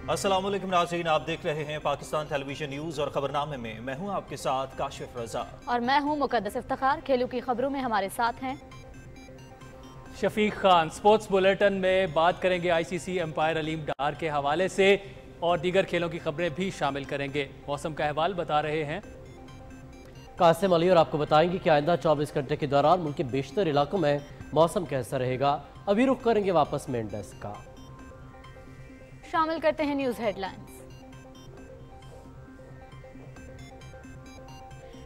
अस्सलाम वालेकुम नाज़रीन, आप देख रहे हैं पाकिस्तान टेलीविजन न्यूज़ और खबरनामे में मैं हूं आपके साथ काशिफ रजा और मैं हूं मुकद्दस इफ्तिखार। खेलों की खबरों में हमारे साथ हैं शफीक खान। स्पोर्ट्स बुलेटिन में बात करेंगे आईसीसी एम्पायर अलीम डार के हवाले से और दीगर खेलों की खबरें भी शामिल करेंगे। मौसम का अहवाल बता रहे हैं कासिम अली और आपको बताएंगे कि आइंदा 24 घंटे के दौरान मुल्क के बेशतर इलाकों में मौसम कैसा रहेगा। अभी रुख करेंगे वापस मेन डेस्क का। शामिल करते हैं न्यूज हेडलाइंस।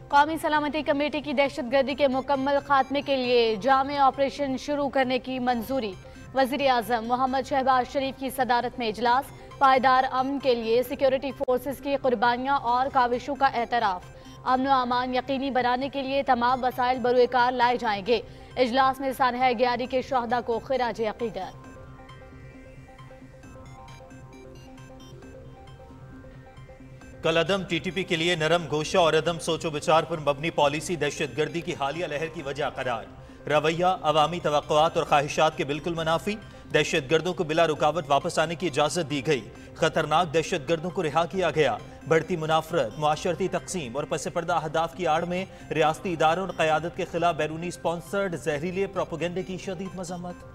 कौमी सलामती कमेटी की दहशतगर्दी के मुकम्मल खात्मे के लिए जामे ऑपरेशन शुरू करने की मंजूरी। वजीर आजम मोहम्मद शहबाज शरीफ की सदारत में इजलास। पायदार अमन के लिए सिक्योरिटी फोर्सेस की कुर्बानियां और काविशों का एतराफ। अमन व अमान यकीनी बनाने के लिए तमाम वसाइल बरूएकार लाए जाएंगे। इजलास में सानह ग्यारी के शहदा को खिराज अकीदत। कल अदम टीटीपी के लिए नरम गोशा और अदम सोचो विचार पर मबनी पॉलिसी दहशतगर्दी की हालिया लहर की वजह करार। रवैया अवामी तवक्कुआत और ख्वाहिशात के बिल्कुल मुनाफी। दहशतगर्दों को बिला रुकावट वापस आने की इजाजत दी गई। खतरनाक दहशतगर्दों को रिहा किया गया। बढ़ती मुनाफरत, मुआशरती तकसीम और पस पर्दा अहदाफ की आड़ में रियासती इदारों और क़यादत के खिलाफ बैरूनी स्पॉन्सर्ड जहरीले प्रोपेगेंडे की शदीद मजम्मत।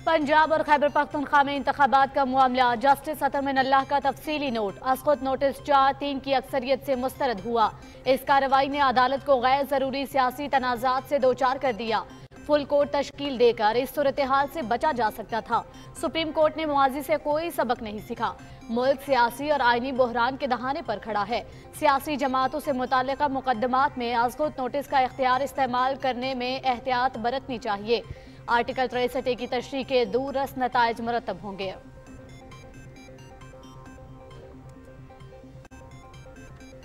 पंजाब और खैबर पख्तूनख्वा में इंतखाबात का मामला। जस्टिस अतरमिन अल्लाह का तफसीली नोट। अस्कुत नोटिस 4-3 की अक्सरियत से मुस्तरद हुआ। इस कार्रवाई ने अदालत को गैर जरूरी सियासी तनाजात से दोचार कर दिया। फुल कोर्ट तश्कील देकर इस सूरत हाल से बचा जा सकता था। सुप्रीम कोर्ट ने मुआजी से कोई सबक नहीं सीखा। मुल्क सियासी और आईनी बहरान के दहाने पर खड़ा है। सियासी जमातों से मुताल्लिका मुकदमात में अस्कुत नोटिस का इख्तियार इस्तेमाल करने में एहतियात बरतनी चाहिए। आर्टिकल 63 की तशरीह के दूरस नताइज मुरतब होंगे।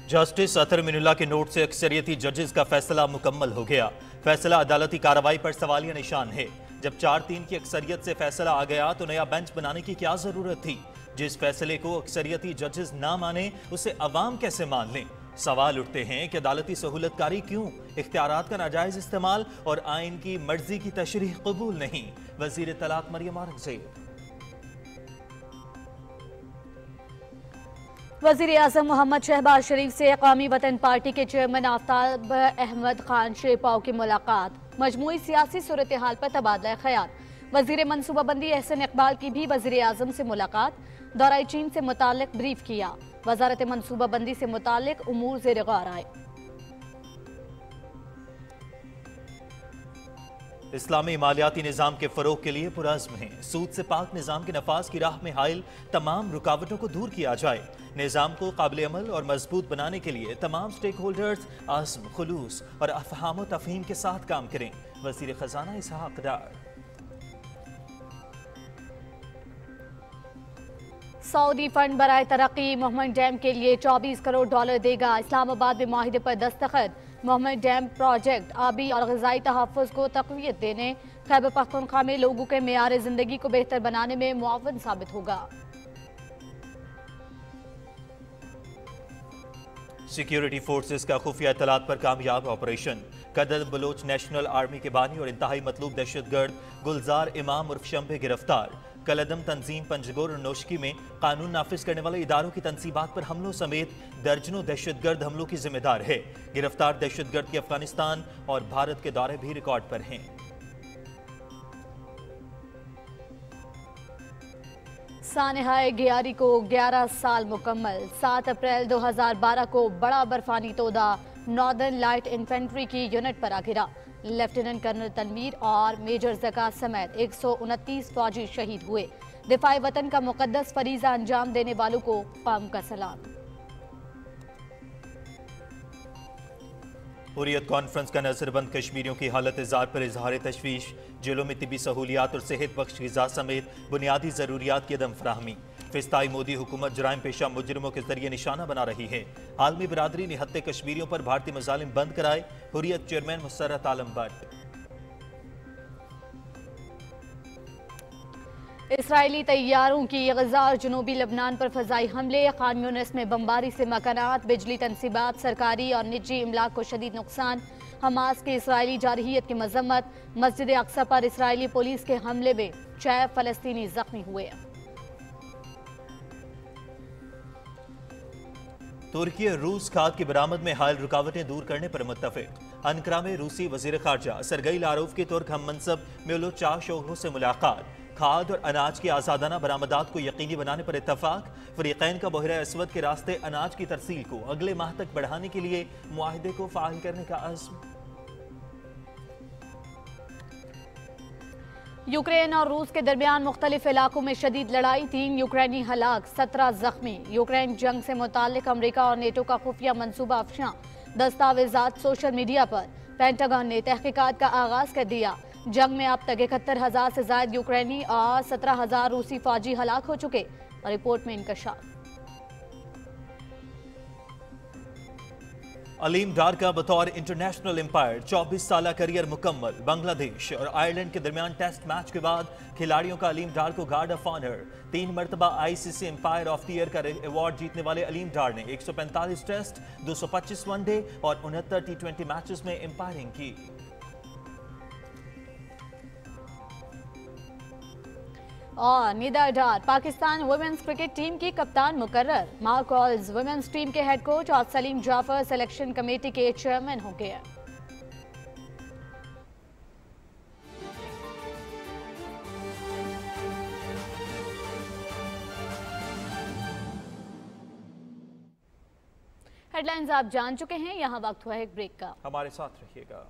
जस्टिस अतर मिनुल्लाह के नोट से अक्सरियती जजेस का फैसला मुकम्मल हो गया। फैसला अदालती कार्रवाई पर सवालिया निशान है। जब 4-3 की अक्सरियत से फैसला आ गया तो नया बेंच बनाने की क्या जरूरत थी। जिस फैसले को अक्सरियती जजेस ना माने उसे अवाम कैसे मान लें। सवाल उठते हैं कि अदालती सहूलतकारी क्यों, इख्तियारात का नाजायज इस्तेमाल और आइन की मर्जी की तशरीह कबूल नहीं। वजीर तलाक मरियम औरंगजेब। वजीर आजम मोहम्मद शहबाज शरीफ से कौमी वतन पार्टी के चेयरमैन आफ्ताब अहमद खान शेरपाव की मुलाकात। मजमूई सियासी सूरत हाल पर तबादला ख्याल। वजीर मनसूबाबंदी एहसन इकबाल की भी वजीर आजम से मुलाकात। दौरा चीन से मुतालिक ब्रीफ किया। वजारत मनसूबाबंदी से मुतालिक उमूर ज़ेर गौर आए। इस्लामी मालियाती निज़ाम के फ़रोग के लिए पुरज़्म हैं। सूद से पाक निज़ाम के नफाज की राह में हाइल तमाम रुकावटों को दूर किया जाए। निज़ाम को काबिल अमल और मजबूत बनाने के लिए तमाम स्टेक होल्डर्स आज़्म, खुलूस और अफ़हाम व तफ़हीम के साथ काम करें। वज़ीर ख़ज़ाना इसहाक़ डार। सऊदी फंड बराए तरक्की मोहम्मद डैम के लिए 24 करोड़ डॉलर देगा। इस्लामाबाद में माहिदे पर दस्तखत। मोहम्मद डैम प्रोजेक्ट आबी और ग़िज़ाई तहफ़्फ़ुज़ को तक़वियत देने, खैबर पख्तूनख्वा में लोगों के मेयार ज़िंदगी को बेहतर बनाने में मुआवन साबित होगा। सिक्योरिटी फोर्सेस का खुफिया इत्तलात पर कामयाब ऑपरेशन। कदर बलोच नेशनल आर्मी के बानी और इंतहाई मतलूब दहशतगर्द गुलजार इमाम उर्फ शंबे गिरफ्तार। कलदम तंजीम पंजगोर और नोशकी में कानून नाफिज करने वाले इदारों की तनसीबात पर हमलों समेत दर्जनों दहशतगर्द हमलों की जिम्मेदार है। गिरफ्तार दहशतगर्द के अफगानिस्तान और भारत के दौरे भी रिकॉर्ड पर हैं। सानहाए गियारी को 11 साल मुकम्मल। 7 अप्रैल 2012 को बड़ा बर्फानी तोदा नॉर्दर्न लाइट इन्फेंट्री की यूनिट पर आ गिरा। लेफ्टिनेंट कर्नल तनवीर और मेजर ज़का समेत 129 फौजी शहीद हुए। दिफाई वतन का मुकद्दस फरीज़ा अंजाम देने वालों को कौम का सलाम। हुर्रियत कॉन्फ्रेंस का नजरबंद कश्मीरियों की हालत इज़ार पर इजहार तशवीश। जेलों में तिबी सहूलियात और सेहत बख्श ग़िज़ा समेत बुनियादी ज़रूरियात की अदम फराहमी। फिस्ताई मोदी हुकूमत जराइम पेशा मुजरिमों के जरिए निशाना बना रही है। आलमी बरादरी निहत्ते कश्मीरियों पर भारतीय मजालिम बंद कराए। हुर्रियत चेयरमैन मुसर्रत आलम भट्ट। इसराइली तैयारों की गजा और जनूबी लबनान पर फजाई हमले। खान यूनिस में बमबारी से मकानात, बिजली तनसीबात, सरकारी और निजी इमलाक को शदीद नुकसान। हमास की इसराइली जारहियत की मजम्मत। मस्जिद अक्सा पर इसराइली पुलिस के हमले में 6 फलस्तीनी जख्मी हुए। तुर्की और रूस खाद की बरामद में हाल रुकावटें दूर करने पर मुत्तफिक। अनकरा में रूसी वजीर खारजा सरगई लारोफ की तुर्क हम मनसब मेवलुचावोग्लू से मुलाकात। खाद और अनाज की आज़ादाना बरामदात को यकीनी बनाने पर इत्तफाक। फरीकैन का बहरा असवद के रास्ते अनाज की तरसील को अगले माह तक बढ़ाने के लिए मुआहिदे को फ़ाइल करने का अज़्म। यूक्रेन और रूस के दरमियान मुख्तलिफ इलाकों में शदीद लड़ाई, 3 यूक्रेनी हलाक, 17 जख्मी। यूक्रेन जंग से मुताल्लिक अमरीका और नेटो का खुफिया मनसूबा अफशां, दस्तावेजात सोशल मीडिया पर। पेंटागन ने तहकीकात का आगाज कर दिया। जंग में अब तक 71,000 से ज्यादा यूक्रेनी और 17,000 रूसी फौजी हलाक हो चुके। रिपोर्ट में इंकशाफ। अलीम डार का बतौर इंटरनेशनल एम्पायर 24 साल करियर मुकम्मल। बांग्लादेश और आयरलैंड के दरमियान टेस्ट मैच के बाद खिलाड़ियों का अलीम डार को गार्ड ऑफ ऑनर। 3 मरतबा ICC umpire of the year का अवार्ड जीतने वाले अलीम डार ने 145 टेस्ट, 225 वनडे और 69 T20 मैचेस में एम्पायरिंग की। और निदा डार पाकिस्तान वुमेन्स क्रिकेट टीम की कप्तान मुकर्रर। मार्क ऑल्स वुमेन्स टीम के हेड कोच और सलीम जाफर सिलेक्शन कमेटी के चेयरमैन होंगे। हेडलाइंस आप जान चुके हैं, यहाँ वक्त हुआ है एक ब्रेक का। हमारे साथ रहिएगा।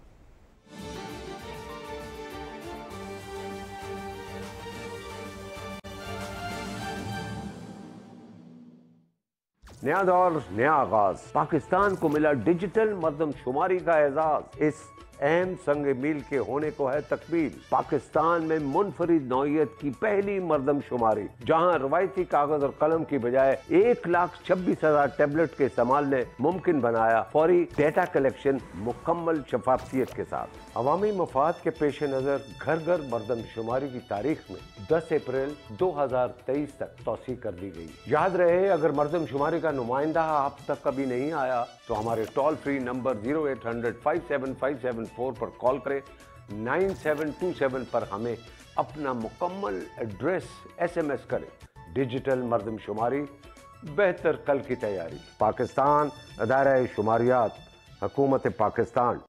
नया दौर, नया आगाज। पाकिस्तान को मिला डिजिटल मर्दमशुमारी का एजाज। इस अहम संग मील के होने को है तकमील। पाकिस्तान में मुनफरिद नौइयत की पहली मर्दमशुमारी, जहां रवायती कागज और कलम की बजाय 1,26,000 टैबलेट के इस्तेमाल ने मुमकिन बनाया फौरी डेटा कलेक्शन मुकम्मल शफाफियत के साथ। अवामी मफाद के पेश नजर घर घर मर्दमशुमारी की तारीख में 10 अप्रैल 2023 तक तौसी कर दी गई। याद रहे, अगर मर्दमशुमारी का नुमाइंदा आप तक कभी नहीं आया तो हमारे टोल फ्री नंबर 0800 57574 पर कॉल करें। 9727 पर हमें अपना मुकम्मल एड्रेस SMS करें। डिजिटल मर्दमशुमारी, बेहतर कल की तैयारी। पाकिस्तान, अदारा शुमारियात, हुकूमत पाकिस्तान।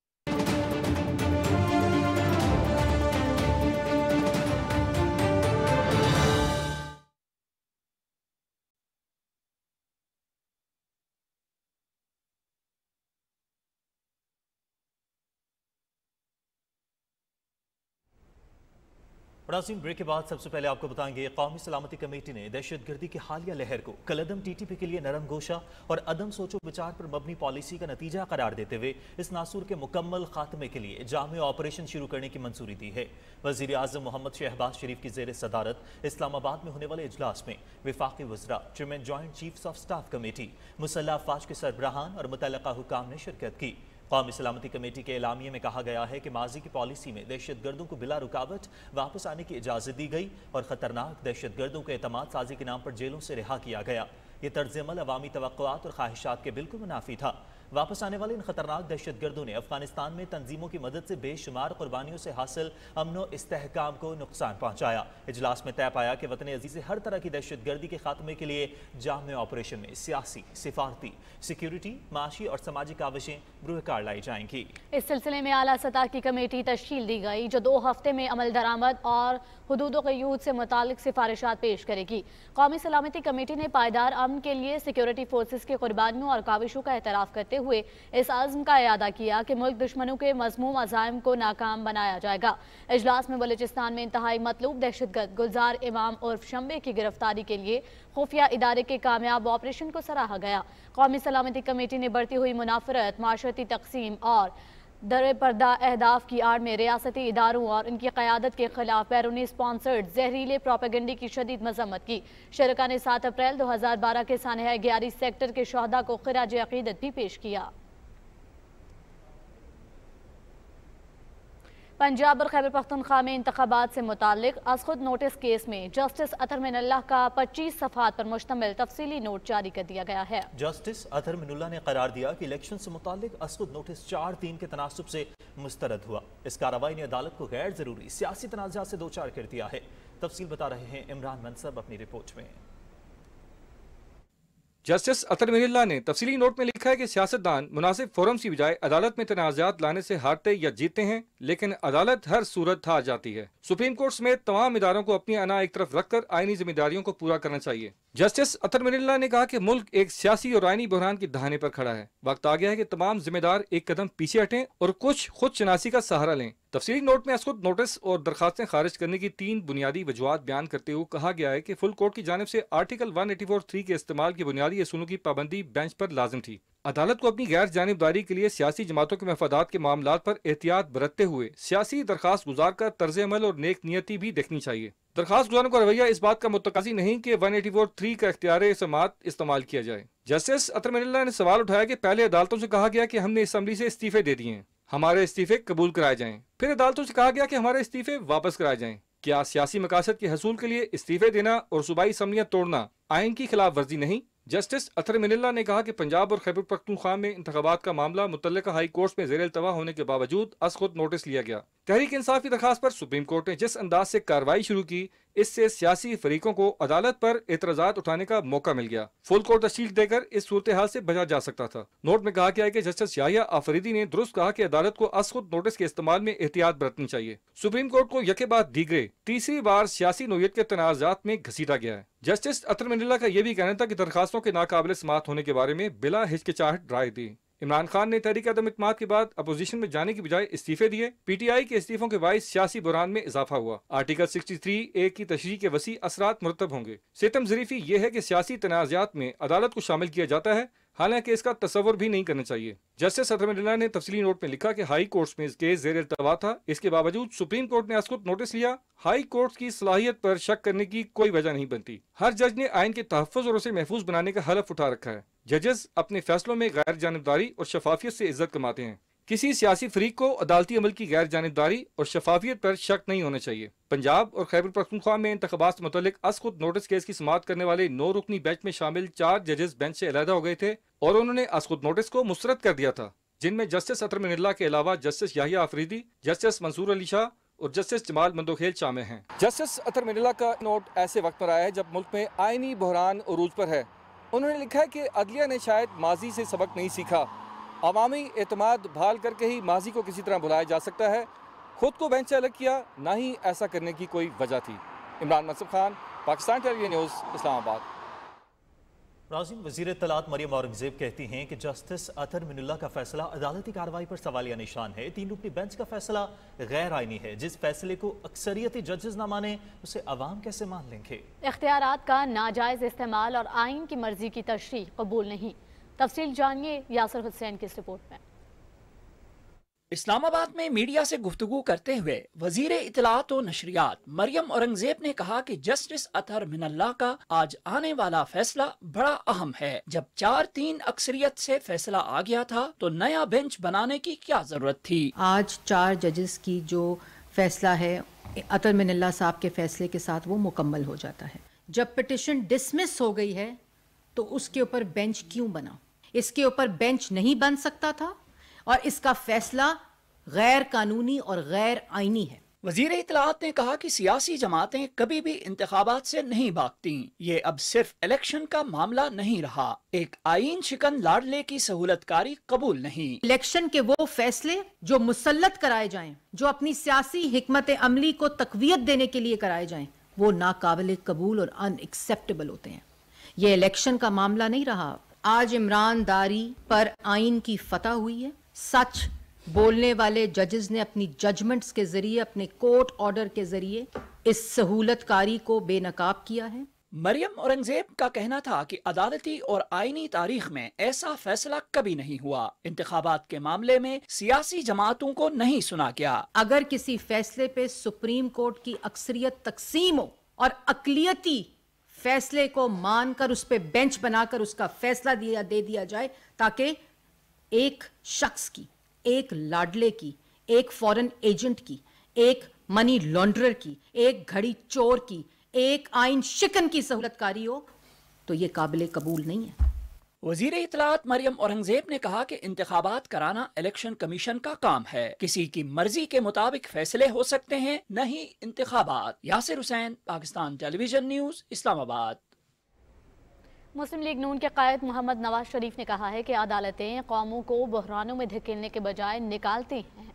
नाज़रीन, ब्रेक के बाद सबसे पहले आपको बताएंगे कौमी सलामती कमेटी ने दहशतगर्दी की हालिया लहर को कलअदम TTP के लिए नरम गोशा और अदम सोचो विचार पर मबनी पॉलिसी का नतीजा करार देते हुए इस नासूर के मुकम्मल खात्मे के लिए जामे ऑपरेशन शुरू करने की मंजूरी दी है। वज़ीर आज़म मोहम्मद शहबाज शरीफ की ज़ेर सदारत इस्लामाबाद में होने वाले इजलास में वफाकी वज़रा, chairman joint chiefs of staff committee, मुसल्लह अफ़वाज के सरबराहान और मुतल्लका हुकाम ने शिरकत की। कौमी सलामती कमेटी के एलामिये में कहा गया है कि माजी की पॉलिसी में दहशतगर्दों को बिला रुकावट वापस आने की इजाज़त दी गई और ख़तरनाक दहशतगर्दों को एतमाद साजी के नाम पर जेलों से रिहा किया गया। ये तर्ज़ अमल अवामी तवक्कुआत और ख्वाहिशात के बिल्कुल मुनाफी था। वापस आने वाले इन खतरनाक दहशतगर्दों ने अफगानिस्तान में तंजीमों की मदद से बेशुमार कुर्बानियों से हासिल अमन व इस्तेहकाम को नुकसान पहुंचाया। इजलास में तय पाया कि वतन अजीज से हर तरह की दहशतगर्दी के खात्मे के लिए जामे ऑपरेशन में सियासी, सिफारती, सिक्योरिटी, माशी और समाजी काविशें बुरुकार लाई जाएंगी। इस सिलसिले में आला सतह की कमेटी तश्कील दी गई जो 2 हफ्ते में अमल दरामद और हुदूद व क़यूद से मुतालिक सिफारिशात पेश करेगी। कौमी सलामती कमेटी ने पायदार अमन के लिए सिक्योरिटी फोर्सेस की कुर्बानियों और काविशों का एतराफ़ करते हुए इस आज़म का इरादा किया कि मुल्क दुश्मनों के मज़मूम अज़ाइम को नाकाम बनाया जाएगा। इजलास में बलूचिस्तान में इंतहाई मतलूब दहशतगर्द गुलजार इमाम उर्फ शंबे की गिरफ्तारी के लिए खुफिया इदारे के कामयाब ऑपरेशन को सराहा गया। कौमी सलामती कमेटी ने बढ़ती हुई मुनाफरत, माशरती तकसीम और दर पर्दा अहदाफ की आड़ में रियासती इदारों और इनकी क़यादत के खिलाफ बैरूनी स्पॉन्सर्ड जहरीले प्रोपेगेंडे की शदीद मजम्मत की। शरका ने 7 अप्रैल 2012 के सानहा 11 सेक्टर के शहदा को खिराज अक़ीदत भी पेश किया। पंजाब और खैबर पख्तूनख्वा में इंतखाबात से मुताल्लिक आज खुद नोटिस केस में जस्टिस अतहर मिनल्लाह का 25 सफ़हात पर मुश्तमिल तफसीली नोट जारी कर दिया गया है। जस्टिस अतहर मिनल्लाह ने करार दिया कि इलेक्शन से मुताल्लिक आज खुद नोटिस 4-3 के तनासुब से मुस्तरद हुआ। इस कार्रवाई ने अदालत को गैर जरूरी सियासी तनाज़ा से दो चार कर दिया है। तफसील बता रहे हैं इमरान मनसब अपनी रिपोर्ट में। जस्टिस अतहर मिनल्लाह ने तफसीली नोट में लिखा है कि सियासतदान मुनासिब फोरम की बजाय अदालत में तनाज़ात लाने से हारते या जीतते हैं, लेकिन अदालत हर सूरत हार जाती है। सुप्रीम कोर्ट समेत तमाम इदारों को अपनी अना एक तरफ रखकर आईनी जिम्मेदारियों को पूरा करना चाहिए। जस्टिस अतहर मिनल्लाह ने कहा कि मुल्क एक सियासी और आईनी बहरान की दहाने पर खड़ा है। वक्त आ गया है कि तमाम जिम्मेदार एक कदम पीछे हटें और कुछ खुद शनासी का सहारा लें। तफसीली नोट में खुद नोटिस और दरखास्तें खारिज करने की 3 बुनियादी वजूहात बयान करते हुए कहा गया है कि फुल कोर्ट की जानिब से आर्टिकल 184(3) के इस्तेमाल की बुनियादी असूलों की पाबंदी बेंच पर लाजिम थी। अदालत को अपनी गैर जानिबदारी के लिए सियासी जमातों के मफादात के मामलात पर एहतियात बरतते हुए सियासी दरखास्त गुजार का तर्ज अमल और नेक नियति भी देखनी चाहिए। दरखास्त गुजारों का रवैया इस बात का मुतकाजी नहीं कि 184(3) का इख्तियार समात इस्तेमाल किया जाए। जस्टिस अतहर मिनल्लाह ने सवाल उठाया कि पहले अदालतों से कहा गया कि हमने असम्बली से इस्तीफे दे दिए हैं, हमारे इस्तीफे कबूल कराए जाएं। फिर अदालतों से कहा गया कि हमारे इस्तीफे वापस कराए जाएं। क्या सियासी मकासद के हसूल के लिए इस्तीफे देना और सूबाई असम्बलियां तोड़ना आइन की खिलाफ वर्जी नहीं? जस्टिस अतहर मिनल्लाह ने कहा कि पंजाब और खैबर पख्तूनख्वा में इंतखाबात का मामला मुतल्लिका हाई कोर्ट में ज़ेर इल्तवा होने के बावजूद आज खुद नोटिस लिया गया। तहरीक इंसाफ की दरखास्त पर सुप्रीम कोर्ट ने जिस अंदाज से कार्रवाई शुरू की, इससे सियासी फरीकों को अदालत पर एतराज़ात उठाने का मौका मिल गया। फुल कोर्ट तशकील देकर इस सूरत हाल से बचा जा सकता था। नोट में कहा गया है कि जस्टिस याहिया आफरीदी ने दुरुस्त कहा कि अदालत को आज खुद नोटिस के इस्तेमाल में एहतियात बरतनी चाहिए। सुप्रीम कोर्ट को यके बाद दीगरे तीसरी बार सियासी नोयत के तनाज़ात में घसीटा गया है। जस्टिस अतहर मिनल्लाह का यह भी कहना था कि दरखास्तों के नाकाबिल समाअत होने के बारे में बिला हिचकिचाहट राय दी। इमरान खान ने तहरीक अदम इत्मीनान के बाद अपोजिशन में जाने की बजाय इस्तीफे दिए। पीटीआई के इस्तीफों के बायस सियासी बुरान में इजाफा हुआ। आर्टिकल 63(a) की तशरीह के वसी असरात मुरतब होंगे। सितम ज़रीफी ये है कि सियासी तनाज़ात में अदालत को शामिल किया जाता है, हालांकि इसका तस्वर भी नहीं करना चाहिए। जस्टिस अतहर मिनल्लाह ने तफसीली नोट में लिखा कि हाई कोर्ट में केस ज़ेर इल्तवा था, इसके बावजूद सुप्रीम कोर्ट ने आज खुद नोटिस लिया। हाई कोर्ट की सलाहियत पर शक करने की कोई वजह नहीं बनती। हर जज ने आइन के तहफ़्फ़ुज़ और उसे महफूज बनाने का हलफ उठा रखा है। जजेस अपने फैसलों में गैर जानिबदारी और शफाफियत से इज्जत कमाते हैं। किसी सियासी फरीक को अदालती अमल की गैर जानिबदारी और शफाफियत पर शक नहीं होना चाहिए। पंजाब और खैबर पख्तूनख्वा में इंतखाबात से मुतल्लिक आज खुद नोटिस केस की समाअत करने वाले 9 रुकनी बेंच में शामिल 4 जजेस बेंच से अलहदा हो गए थे और उन्होंने आज खुद नोटिस को मुस्तरद कर दिया था, जिनमें जस्टिस अतहर मिनल्लाह के अलावा जस्टिस याहिया आफरीदी, जस्टिस मंसूर अली शाह और जस्टिस जमाल मंदोखेल शामिल हैं। जस्टिस अतहर मिनल्लाह का नोट ऐसे वक्त पर आया है जब मुल्क में आईनी बहरान उरूज पर है। उन्होंने लिखा है कि अदलिया ने शायद माजी से सबक नहीं सीखा। अवामी एतमाद बहाल करके ही माजी को किसी तरह भुलाया जा सकता है। खुद को बेंच से अलग किया, ना ही ऐसा करने की कोई वजह थी। Imran Mansab Khan, Pakistan television news, Islamabad. नाज़रीन, वज़ीर इत्तलात मरियम औरंगज़ेब कहती हैं कि जस्टिस अतहर मिनल्लाह का फैसला अदालती कार्रवाई पर सवालिया निशान है। 3 रुकनी बेंच का फैसला गैर आईनी है। जिस फैसले को अक्सरियती जजेस ना माने, उसे अवाम कैसे मान लेंगे? इख्तियारात का नाजायज इस्तेमाल और आइन की मर्जी की तशरीह कबूल नहीं। तफसील जानिए यासिर हुसैन की इस रिपोर्ट में। इस्लामाबाद में मीडिया से गुफ्तगू करते हुए वजीर इत्तलात और नशरियात मरियम औरंगजेब ने कहा कि जस्टिस अतहर मिनल्लाह का आज आने वाला फैसला बड़ा अहम है। जब 4-3 अक्सरियत से फैसला आ गया था तो नया बेंच बनाने की क्या जरूरत थी? आज 4 जजेस की जो फैसला है अतहर मिनल्लाह साहब के फैसले के साथ वो मुकम्मल हो जाता है। जब पिटिशन डिसमिस हो गई है तो उसके ऊपर बेंच क्यों बना? इसके ऊपर बेंच नहीं बन सकता था और इसका फैसला गैर कानूनी और गैर आईनी है। वजीर इत्तलात ने कहा कि सियासी जमातें कभी भी इंतखाबात से नहीं भागती। ये अब सिर्फ इलेक्शन का मामला नहीं रहा। एक आईन शिकन लाडले की सहूलतकारी कबूल नहीं। इलेक्शन के वो फैसले जो मुसल्लत कराए जाएं, जो अपनी सियासी हिकमत अमली को तकवीयत देने के लिए कराए जाएं, वो नाकाबिल कबूल और अनएक्सेप्टेबल होते हैं। ये इलेक्शन का मामला नहीं रहा। आज इमरान दारी पर आइन की फतह हुई है। सच बोलने वाले जजेस ने अपनी जजमेंट्स के जरिए, अपने कोर्ट ऑर्डर के जरिए इस सहूलतकारी को बेनकाब किया है। मरियम औरंगजेब का कहना था कि अदालती और आईनी तारीख में ऐसा फैसला कभी नहीं हुआ। इंतखाबात के मामले में सियासी जमातों को नहीं सुना गया। अगर किसी फैसले पे सुप्रीम कोर्ट की अक्सरियत तकसीम हो और अकलियती फैसले को मानकर उस पे बेंच बनाकर उसका फैसला दे दिया जाए ताकि एक शख्स की, एक लाडले की, एक फॉरेन एजेंट की एक मनी लॉन्ड्रर की, एक घड़ी चोर की, एक आइन शिकन की सहूलतकारी हो तो ये काबिल कबूल नहीं है। वजीर इत्तलात मरियम औरंगजेब ने कहा कि इंतखाबात कराना इलेक्शन कमीशन का काम है, किसी की मर्जी के मुताबिक फैसले हो सकते हैं, न ही इंतखाबात। Yasir Hussain, Pakistan television news, Islamabad. मुस्लिम लीग नून के कायद मोहम्मद नवाज शरीफ ने कहा है कि अदालतें कौमों को बहरानों में धकेलने के बजाय निकालती हैं।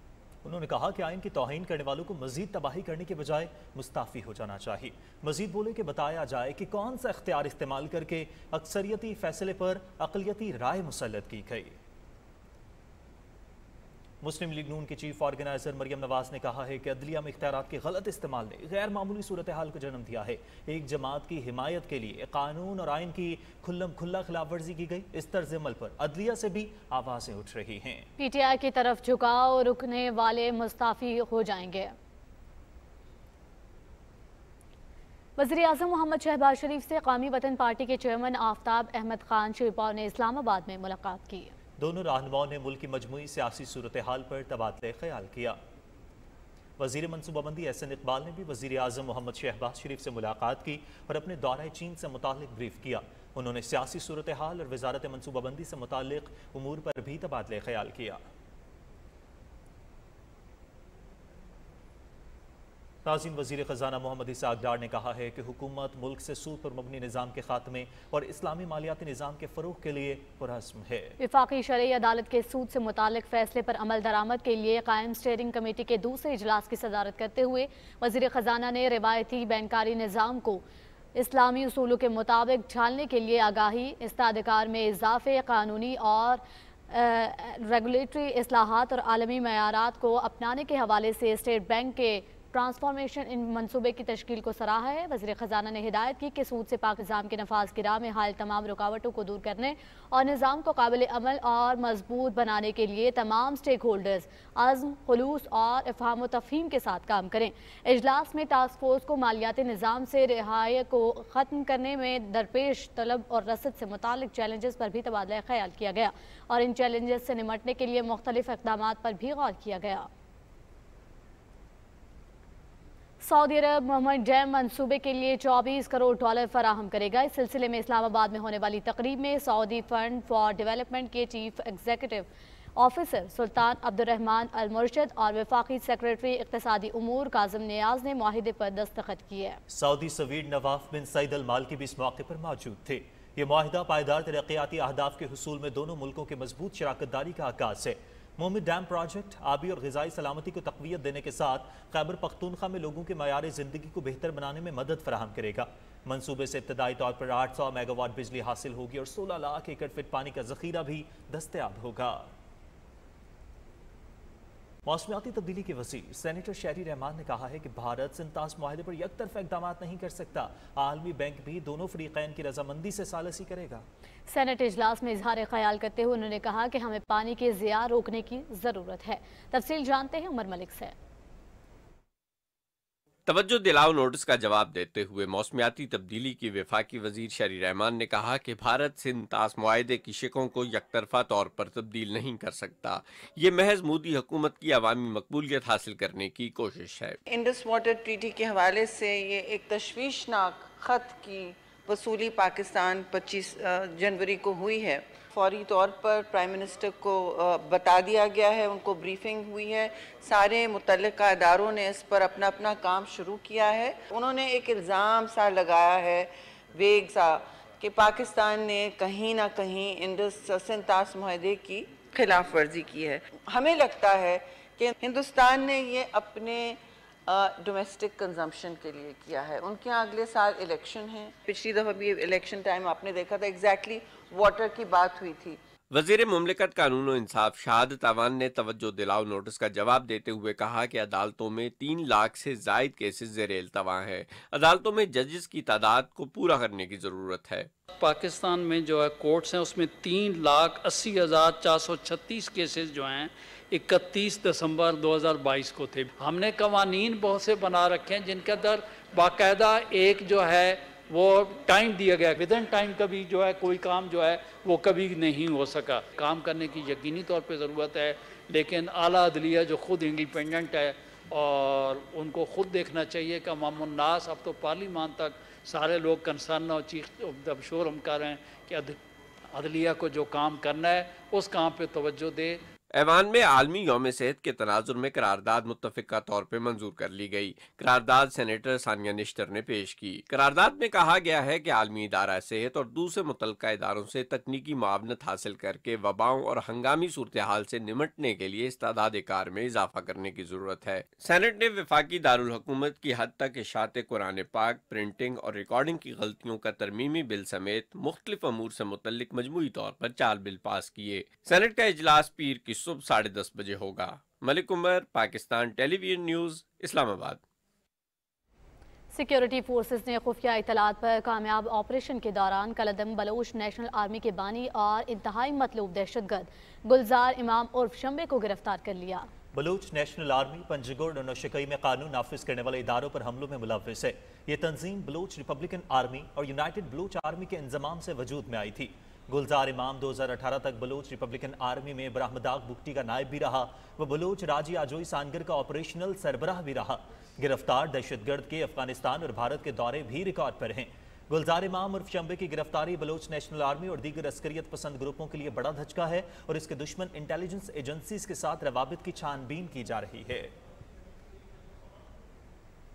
उन्होंने कहा कि आइन की तौहीन करने वालों को मजीद तबाही करने के बजाय मुस्ताफ़ी हो जाना चाहिए। मजीद बोले कि बताया जाए कि कौन सा इख्तियार इस्तेमाल करके अक्सरियती फैसले पर अक़लियती राय मुसल्लत की गई। मुस्लिम लीग नून की चीफ ऑर्गेनाइजर मरियम नवाज ने कहा है कि अदलिया में इख्तियारात के गलत इस्तेमाल ने गैर मामूली सूरत हाल को जन्म दिया है। एक जमात की हिमायत के लिए कानून और आइन की खुल्लम खुल्ला खिलाफ वर्जी की गई। इस तर्ज अमल पर अदलिया से भी आवाजें उठ रही हैं। PTI की तरफ झुकाव रुकने वाले मुस्ताफी हो जाएंगे। वज़ीर-ए-आज़म मोहम्मद शहबाज शरीफ से कौमी वतन पार्टी के चेयरमैन आफ्ताब अहमद खान शिरपौर ने इस्लामाबाद में मुलाकात की। दोनों रहनुमाओं ने मुल्क की मजमूई सियासी सूरत हाल पर तबादले ख्याल किया। वज़ीर मनसूबाबंदी एहसन इकबाल ने भी वज़ीर-ए-आज़म मोहम्मद शहबाज शरीफ से मुलाकात की और अपने दौरा चीन से मुतालिक ब्रीफ किया। उन्होंने सियासी सूरत हाल और वजारत मनसूबाबंदी से मुतालिक उमूर पर भी तबादले ख्याल किया। नाज़रीन, वज़ीर ख़ज़ाना मोहम्मद इसहाक़ डार ने कहा है कि हुकूमत मुल्क से सूद पर मबनी निज़ाम के खात्मे और इस्लामी मालियाती निज़ाम के फ़रोग़ के लिए पुरअज़्म है। वफ़ाक़ी शरई अदालत के सूद से मुतालिक फ़ैसले पर अमल दरामद के लिए कायम स्टीयरिंग कमेटी के दूसरे इजलास की सदारत करते हुए वज़ीर ख़ज़ाना ने रिवायती बैंकारी निज़ाम को इस्लामी उसूलों के मुताबिक ढालने के लिए आगाही, इस्तादकार में इजाफ़े, कानूनी और रेगुलेटरी इस्लाहात और आलमी मयारात को अपनाने के हवाले से स्टेट बैंक के ट्रांसफॉर्मेशन इन मनसूबे की तश्कील को सराहा है। वज़ीर ख़ज़ाना ने हिदायत की कि सूद से पाक निज़ाम के नफाज की राह में हाल तमाम रुकावटों को दूर करने और निज़ाम को काबिल अमल और मजबूत बनाने के लिए तमाम स्टेक होल्डर्स अज़्म, खुलूस और इफ़हाम व तफ़हीम के साथ काम करें। इजलास में टास्क फोर्स को मालियाती निज़ाम से रिहाई को ख़त्म करने में दरपेश तलब और रसद से मुतालिक चैलेंजेस पर भी तबादला ख्याल किया गया और इन चैलेंजेस से निमटने के लिए मुख्तलिफ इक़दामात पर भी गौर किया गया। सऊदी अरब मोहम्मद डैम मंसूबे के लिए $24 करोड़ फराहम करेगा। इस सिलसिले में इस्लामाबाद में होने वाली तकरीब में सऊदी फंड फॉर डेवलपमेंट के चीफ एग्जीक्यूटिव ऑफिसर सुल्तान अब्दुर्रहमान अल मुर्शद और वफाकी सेक्रेटरी इक़्तिसादी उमूर काज़िम नियाज ने मुआहिदे पर दस्तखत किए। सऊदी सवीर नवाफ बिन सईद अल मालिकी भी इस मौके पर मौजूद थे। ये मुआहिदा पायदार तरक्याती अहदाफ के हुसूल में दोनों मुल्कों के मजबूत शराकतदारी का आगाज़ है। मोमिन डैम प्रोजेक्ट आबी और ग़िज़ाई सलामती को तक़वियत देने के साथ खैबर पख्तूनख्वा में लोगों के मयार ज़िंदगी को बेहतर बनाने में मदद फराहम करेगा। मंसूबे से इब्तदाई तौर पर 800 मेगावाट बिजली हासिल होगी और 16 लाख एकड़ फिट पानी का ज़ख़ीरा भी दस्तयाब होगा। मौसमियाती तब्दीली के वज़ीर सेनेटर शहरी रहमान ने कहा है कि भारत सिंतास मुआहदे पर यकतरफ़ा इक़दाम नहीं कर सकता। आलमी बैंक भी दोनों फ़रीक़ैन की रजामंदी से सालसी करेगा। सेनेट इजलास में इजहार ख्याल करते हुए उन्होंने कहा कि हमें पानी के ज़िया रोकने की ज़रूरत है। तफसील जानते हैं उमर मलिक से। तवज्जो दिलाओ नोटिस का जवाब देते हुए मौसमियाती तब्दीली की वफाकी वजीर शहरी रहमान ने कहा कि भारत सिंध तास मुआहदे की शिकों को यकतरफा तौर पर तब्दील नहीं कर सकता। ये महज मोदी हुकूमत की अवामी मकबूलियत हासिल करने की कोशिश है। इंडस वाटर ट्रीटी के हवाले से ये एक तशवीशनाक खत की वसूली पाकिस्तान 25 जनवरी को हुई है। फौरी तौर पर प्राइम मिनिस्टर को बता दिया गया है, उनको ब्रीफिंग हुई है, सारे मुतल्लिका इदारों ने इस पर अपना अपना काम शुरू किया है। उन्होंने एक इल्ज़ाम सा लगाया है वेग सा कि पाकिस्तान ने कहीं ना कहीं इंडस सिंध तास मुआहदे की खिलाफ वर्जी की है। हमें लगता है कि हिंदुस्तान ने ये अपने डोमेस्टिक कंजम्पशन के लिए किया है। उनके यहाँ अगले साल इलेक्शन है। पिछली दफ़ा भी इलेक्शन टाइम आपने देखा था, एग्जैक्टली वाटर की बात हुई थी। वज़ीर मुमलिकत कानून और इंसाफ शहादत अवान ने तवज्जो दिलाओ नोटिस का जवाब देते हुए कहा कि अदालतों में 3 लाख से ज़ायद केसेस ज़ेरे इल्तवा हैं। अदालतों में जजेस की तादाद को पूरा करने की ज़रूरत है। पाकिस्तान में जो है कोर्ट्स हैं उसमें 3,80,436 केसेस जो हैं 31 दिसंबर 2022 को थे। हमने कवानीन बहुत से बना रखे हैं जिनके अंदर बाकायदा एक जो है वो टाइम दिया गया, विद इन टाइम कभी जो है कोई काम जो है वो कभी नहीं हो सका। काम करने की यकीनी तौर पे ज़रूरत है, लेकिन आला अदलिया जो खुद इंडिपेंडेंट है और उनको ख़ुद देखना चाहिए कि अवाम उन्नास, अब तो पार्लिमान तक सारे लोग कंसर्न और चीख शोर हम कर रहे हैं कि अदलिया को जो काम करना है उस काम पे तवज्जो दे। ऐवान में आलमी यौम सेहत के तनाजुर में करारदाद मुत्तफ़िका तौर पर मंजूर कर ली गई। करारदाद सेनेटर सानिया निश्तर ने पेश की। करारदाद में कहा गया है कि आलमी इदारा सेहत और दूसरे मुतल्लिका इदारों से तकनीकी मुआवनत हासिल करके वबाओं और हंगामी सूरत हाल से निमटने के लिए इस्तादाद कार में इजाफा करने की ज़रूरत है। सेनेट ने वफाकी दारुल हुकूमत की हद तक इशाअत कुरान पाक, प्रिंटिंग और रिकॉर्डिंग की गलतियों का तरमीमी बिल समेत मुख्तलिफ अमूर से मुतल्लिक मजमूई तौर पर 4 बिल पास किए। सेनेट का इजलास पीर की सुबह 10:30 बजे होगा। Malik Umar, Pakistan television news, Islamabad. Security forces ने खुफिया इतलात पर कामयाब ऑपरेशन के दौरान कलदम बलोच नेशनल आर्मी के बानी और इंतहाई मतलूब दहशतगर्द गुलजार इमाम उर्फ शंबे को गिरफ्तार कर लिया। बलूच नेशनल आर्मी पंजगुर्ड और नौशकई में कानून नाफिज करने वाले इदारों पर हमलों में मुलव्विस है। ये तंजीम बलूच रिपब्लिकन आर्मी और यूनाइटेड बलूच आर्मी के इंजमाम से वजूद में आई थी। गुलजार इमाम 2018 तक बलूच रिपब्लिकन आर्मी में बराहमदाग बुगटी का नायब भी रहा। वह बलूच राजी आजोई सानगर का ऑपरेशनल सरबराह भी रहा। गिरफ्तार दहशतगर्द के अफगानिस्तान और भारत के दौरे भी रिकॉर्ड पर हैं। गुलजार इमाम उर्फ शंबे की गिरफ्तारी बलूच नेशनल आर्मी और दीगर अस्करियत पसंद ग्रुपों के लिए बड़ा धचका है और इसके दुश्मन इंटेलिजेंस एजेंसीज के साथ रवाबित की छानबीन की जा रही है।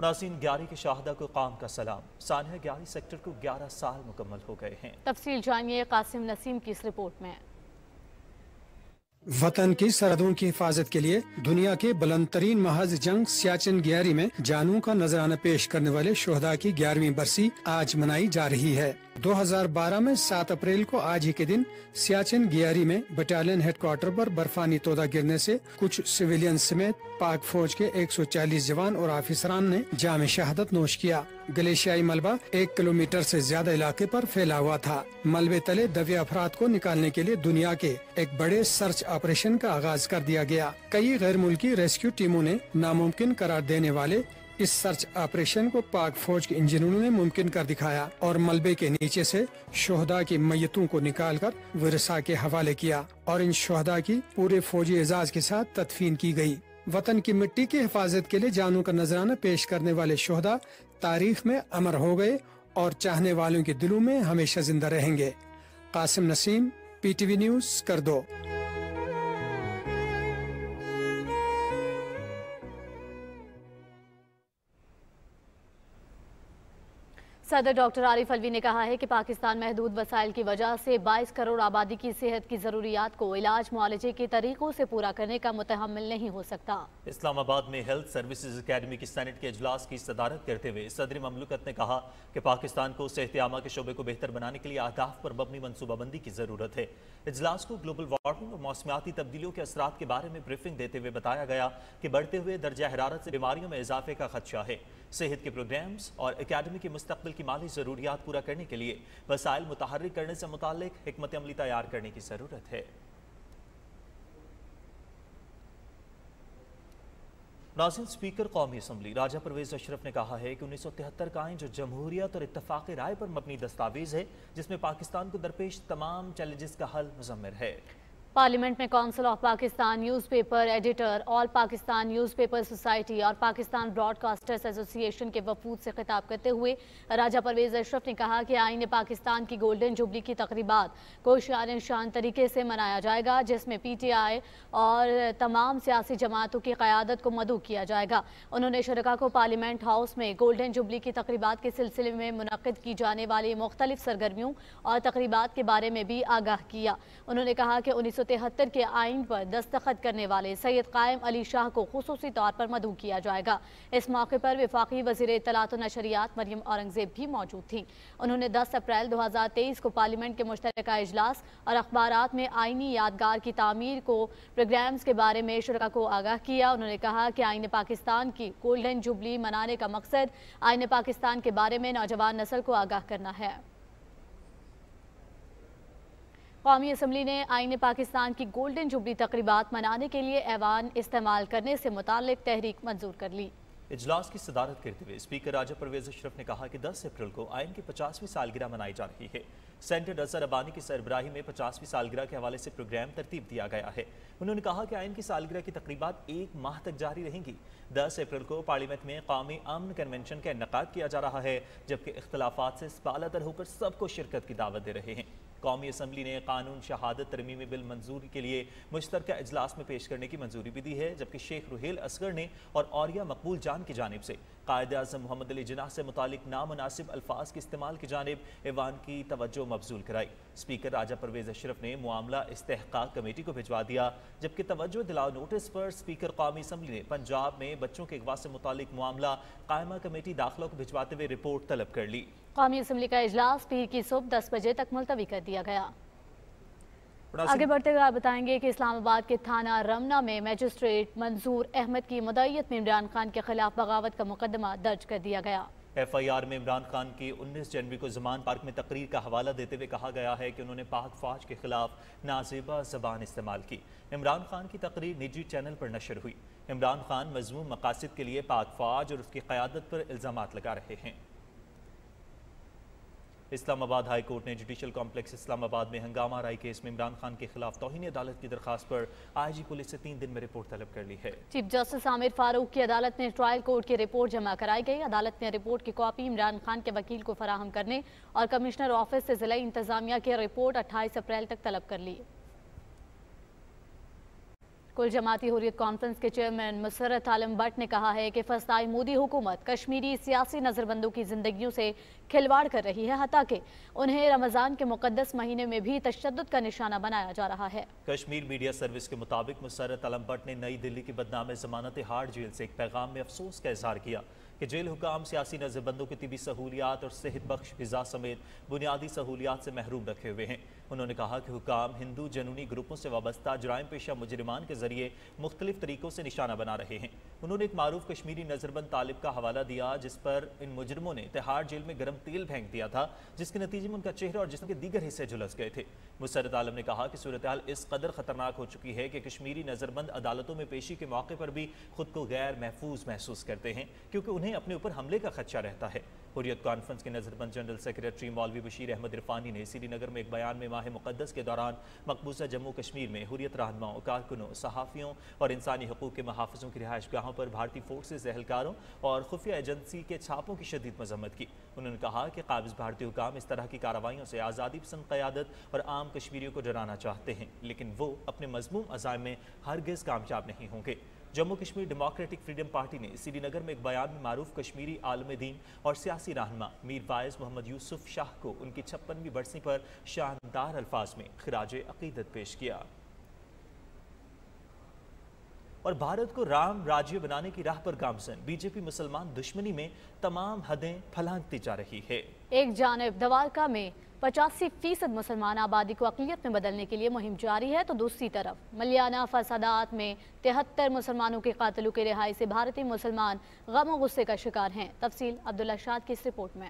नाज़रीन, ग्यारह के शाहदा को काम का सलाम। सानिया ग्यारह सेक्टर को 11 साल मुकम्मल हो गए हैं। तफसील जानिए कासिम नसीम की इस रिपोर्ट में। वतन की सरहदों की हिफाजत के लिए दुनिया के बुलंद तरीन महाज जंग सियाचिन ग्यारी में जानों का नजराना पेश करने वाले शोहदा की 11वीं बरसी आज मनाई जा रही है। 2012 में 7 अप्रैल को आज ही के दिन सियाचिन ग्यारी में बटालियन हेडक्वार्टर पर बर्फानी तोदा गिरने से कुछ सिविलियन समेत पाक फौज के 140 जवान और ऑफिसरान ने जाम शहादत नोश किया। ग्लेशियाई मलबा 1 किलोमीटर से ज्यादा इलाके पर फैला हुआ था। मलबे तले दबे अफराद को निकालने के लिए दुनिया के एक बड़े सर्च ऑपरेशन का आगाज कर दिया गया। कई गैर मुल्की रेस्क्यू टीमों ने नामुमकिन करार देने वाले इस सर्च ऑपरेशन को पाक फौज के इंजीनियरों ने मुमकिन कर दिखाया और मलबे के नीचे से शोहदा की मैयतों को निकालकर विरसा के हवाले किया और इन शोहदा की पूरे फौजी एजाज के साथ तदफीन की गई। वतन की मिट्टी की हिफाजत के लिए जानों का नजराना पेश करने वाले शोहदा तारीख में अमर हो गए और चाहने वालों के दिलों में हमेशा जिंदा रहेंगे। कासिम नसीम, PTV न्यूज़, करदो। सदर डॉक्टर आरिफ अलवी ने कहा है कि पाकिस्तान महदूद वसाइल की वजह से 22 करोड़ आबादी की सेहत की जरूरियात को इलाज मुआलजे के तरीकों से पूरा करने का मुतहम्मिल नहीं हो सकता। इस्लामाबाद में हेल्थ सर्विसेज अकेडमी की सेनेट के इजलास की सदारत करते हुए सदर ममलकत ने कहा कि पाकिस्तान को सेहत आमा के शोबे को बेहतर बनाने के लिए अहदाफ पर मबनी मनसूबाबंदी की जरूरत है। इजलास को ग्लोबल वार्मिंग और मौसमियाती तब्दीलियों के असरात के बारे में ब्रीफिंग देते हुए बताया गया कि बढ़ते हुए दर्जा हरारत से बीमारियों में इजाफे का खदशा है। सेहत के प्रोग्राम्स और अकेडमी के मुस्तकबिल की माली ज़रूरियात पूरा करने के लिए वसाइल मुतहर्रिक करने से मुताल्लिक हिकमत अमली तैयार करने की ज़रूरत है। नाज़रीन, स्पीकर कौमी असम्बली राजा परवेज अशरफ ने कहा है कि 1973 का आइन जो जमहूरियत और इत्तफाक़ राय पर मबनी दस्तावेज है जिसमें पाकिस्तान को दरपेश तमाम चैलेंजेस का हल मुज़म्मिर है। पार्लियामेंट में council of Pakistan newspaper editor, all Pakistan newspaper society और पाकिस्तान ब्रॉडकास्टर्स एसोसिएशन के वफूद से खिताब करते हुए राजा परवेज अशरफ ने कहा कि आईन पाकिस्तान की गोल्डन जुबली की तकरीबात कोशियार शान तरीके से मनाया जाएगा, जिसमें PTI और तमाम सियासी जमातों की क़यादत को मदऊ किया जाएगा। उन्होंने शुरका को पार्लियामेंट हाउस में गोल्डन जुबली की तकरीबात के सिलसिले में मुनक़िद की जाने वाली मुख्तलिफ सरगर्मियों और तकरीबात के बारे में भी आगाह किया। उन्होंने कहा कि 1973 के आइन पर दस्तखत करने वाले सैयद कायम अली शाह को खुसूसी तौर पर मदऊ किया जाएगा। इस मौके पर वफाकी वज़ीर इत्तलात और नशरियात मरियम औरंगज़ेब भी मौजूद थी। उन्होंने 10 अप्रैल 2023 को पार्लियामेंट के मुश्तरका इजलास और अखबारात में आइनी यादगार की तामीर को प्रोग्राम्स के बारे में शुरका को आगाह किया। उन्होंने कहा कि आइन पाकिस्तान की गोल्डन जुबली मनाने का मकसद आइन पाकिस्तान के बारे में नौजवान नस्ल को आगाह करना है। कौमी असम्बली ने आईन पाकिस्तान की गोल्डन जुबली तकरीबात मनाने के लिए ऐवान इस्तेमाल करने से मुताल्लिक तहरीक मंजूर कर ली। इजलास की सदारत करते हुए स्पीकर राजा परवेज अशरफ ने कहा कि 10 अप्रैल को आइन की 50वीं सालगिरह मनाई जा रही है। सेनेटर अजहर अबानी की सरबराही में 50वीं सालगिरह के हवाले से प्रोग्राम तरतीब दिया गया है। उन्होंने कहा कि आइन की सालगिरह की तकरीबात 1 माह तक जारी रहेंगी। 10 अप्रैल को पार्लियामेंट में कौमी अमन कन्वेंशन का इनेकाद किया जा रहा है, जबकि इख्तलाफात से बालातर होकर सबको शिरकत की दावत दे रहे हैं। कौमी असम्बली ने कानून शहादत तरमीमी बिल मंजूरी के लिए मुश्तरका इजलास में पेश करने की मंजूरी भी दी है, जबकि शेख रुहेल असगर ने और औरिया मकबूल जान की जानिब से कायदे आज़म मोहम्मद अली जिन्नाह से मुतालिक नामुनासिब अल्फाज के इस्तेमाल की जानिब ऐवान की तवज्जो मबजूल कराई। स्पीकर राजा परवेज अशरफ ने मामला इस्तेहकाक कमेटी को भिजवा दिया, जबकि तवज्जो दिलाओ नोटिस पर स्पीकर कौमी असम्बली ने पंजाब में बच्चों के अगवा से मुतालिक मामला कायमा कमेटी दाखिला को भिजवाते हुए रिपोर्ट तलब कर ली। कौमी असम्बली का इजलास पीर की सुबह 10 बजे तक मुलतवी कर दिया गया। आगे बढ़ते हुए आप बताएंगे कि इस्लामाबाद के थाना रमना में मजिस्ट्रेट मंजूर अहमद की मुद्दईयत में इमरान खान के खिलाफ बगावत का मुकदमा दर्ज कर दिया गया। FIR में इमरान खान की 19 जनवरी को ज़मान पार्क में तकरीर का हवाला देते हुए कहा गया है कि उन्होंने पाक फौज के खिलाफ नाजेबा ज़बान इस्तेमाल की। इमरान खान की तकरीर निजी चैनल पर नशर हुई। इमरान खान मज़मूम मकासद के लिए पाक फौज और उसकी क़यादत पर इल्ज़ामात लगा रहे हैं। इस्लामाबाद हाई कोर्ट ने जुडिशल कॉम्प्लेक्स इस्लामाबाद में हंगामा आराई केस में इमरान खान के खिलाफ तौहीन अदालत की दरखास्त पर IG पुलिस से 3 दिन में रिपोर्ट तलब कर ली है। चीफ जस्टिस आमिर फारूक की अदालत में ट्रायल कोर्ट की रिपोर्ट जमा कराई गई। अदालत ने रिपोर्ट की कॉपी इमरान खान के वकील को फराहम करने और कमिश्नर ऑफिस से जिला इंतजामिया की रिपोर्ट 28 अप्रैल तक तलब कर ली। कुल जमाती हुर्रियत कॉन्फ्रेंस के चेयरमैन मुसर्रत आलम भट्ट ने कहा है कि फसाई मोदी हुकूमत कश्मीरी सियासी नजरबंदों की जिंदगियों से खिलवाड़ कर रही है, हत्ता कि उन्हें रमजान के मुकद्दस महीने में भी तशद्दुद का निशाना बनाया जा रहा है। कश्मीर मीडिया सर्विस के मुताबिक मुसर्रत आलम भट्ट ने नई दिल्ली की बदनाम जमानत हार्ड जेल से एक पैगाम में अफसोस का इजहार किया कि जेल हुकाम सियासी नजरबंदों की तिबी सहूलियात और सेहत बख्श ग़िज़ा समेत बुनियादी सहूलियात से महरूम रखे हुए हैं। उन्होंने कहा कि हुकाम हिंदू जनूनी ग्रुपों से वाबस्ता जराइम पेशा मुजरिमान के जरिए मुख्तलिफ तरीकों से निशाना बना रहे हैं। उन्होंने एक मारूफ कश्मीरी नजरबंद तालिब का हवाला दिया जिस पर इन मुजरिमों ने तिहाड़ जेल में गर्म तेल फेंक दिया था, जिसके नतीजे में उनका चेहरा और जिस्म के दीगर हिस्से झुलस गए थे। मुसर्रत आलम ने कहा कि सूरत हाल इस कदर खतरनाक हो चुकी है कि कश्मीरी नजरबंद अदालतों में पेशी के मौके पर भी खुद को गैर महफूज महसूस करते हैं, क्योंकि उन्हें अपने ऊपर हमले का खदशा रहता है। हुर्रियत कॉन्फ्रेंस के नजरबंद जनरल सेक्रेटरी मौलवी बशीर अहमद इरफानी ने श्रीनगर में एक बयान में माह मुक़द्दस के दौरान मकबूजा जम्मू कश्मीर में हुर्रियत रहनुमाओं, कारकुनों, सहाफ़ियों और इंसानी हकूक़ के महाफ़िज़ों की रिहाइश गाहों पर भारतीय फोर्सेज एहलकारों और खुफिया एजेंसी के छापों की शदीद मजम्मत की। उन्होंने कहा कि काबिज़ भारतीय हुकाम इस तरह की कार्रवाइयों से आज़ादी पसंद क़यादत और आम कश्मीरियों को डराना चाहते हैं, लेकिन वो अपने मज़मूम अज़ाइम में हरगिज़ कामयाब नहीं होंगे। Jammu Kashmir democratic freedom party ने श्रीनगर में एक बयान में मारूफ कश्मीरी आलम दीन और सियासी रहनुमा मीर वाइज मोहम्मद यूसुफ शाह को उनकी 56वीं बरसी पर शानदार अल्फाज में खिराज अकीदत पेश किया। और भारत को राम राज्य बनाने की राह पर गामजन बीजेपी मुसलमान दुश्मनी में तमाम हदें फलांगती जा रही है। एक जानिब दवारका में 85% मुसलमान आबादी को अक़लियत में बदलने के लिए मुहिम जारी है, तो दूसरी तरफ मलियाना फसादात में 73 मुसलमानों के कातिलों की रिहाई से भारतीय मुसलमान गम और गुस्से का शिकार हैं। तफसील अब्दुल्ला शाद की इस रिपोर्ट में।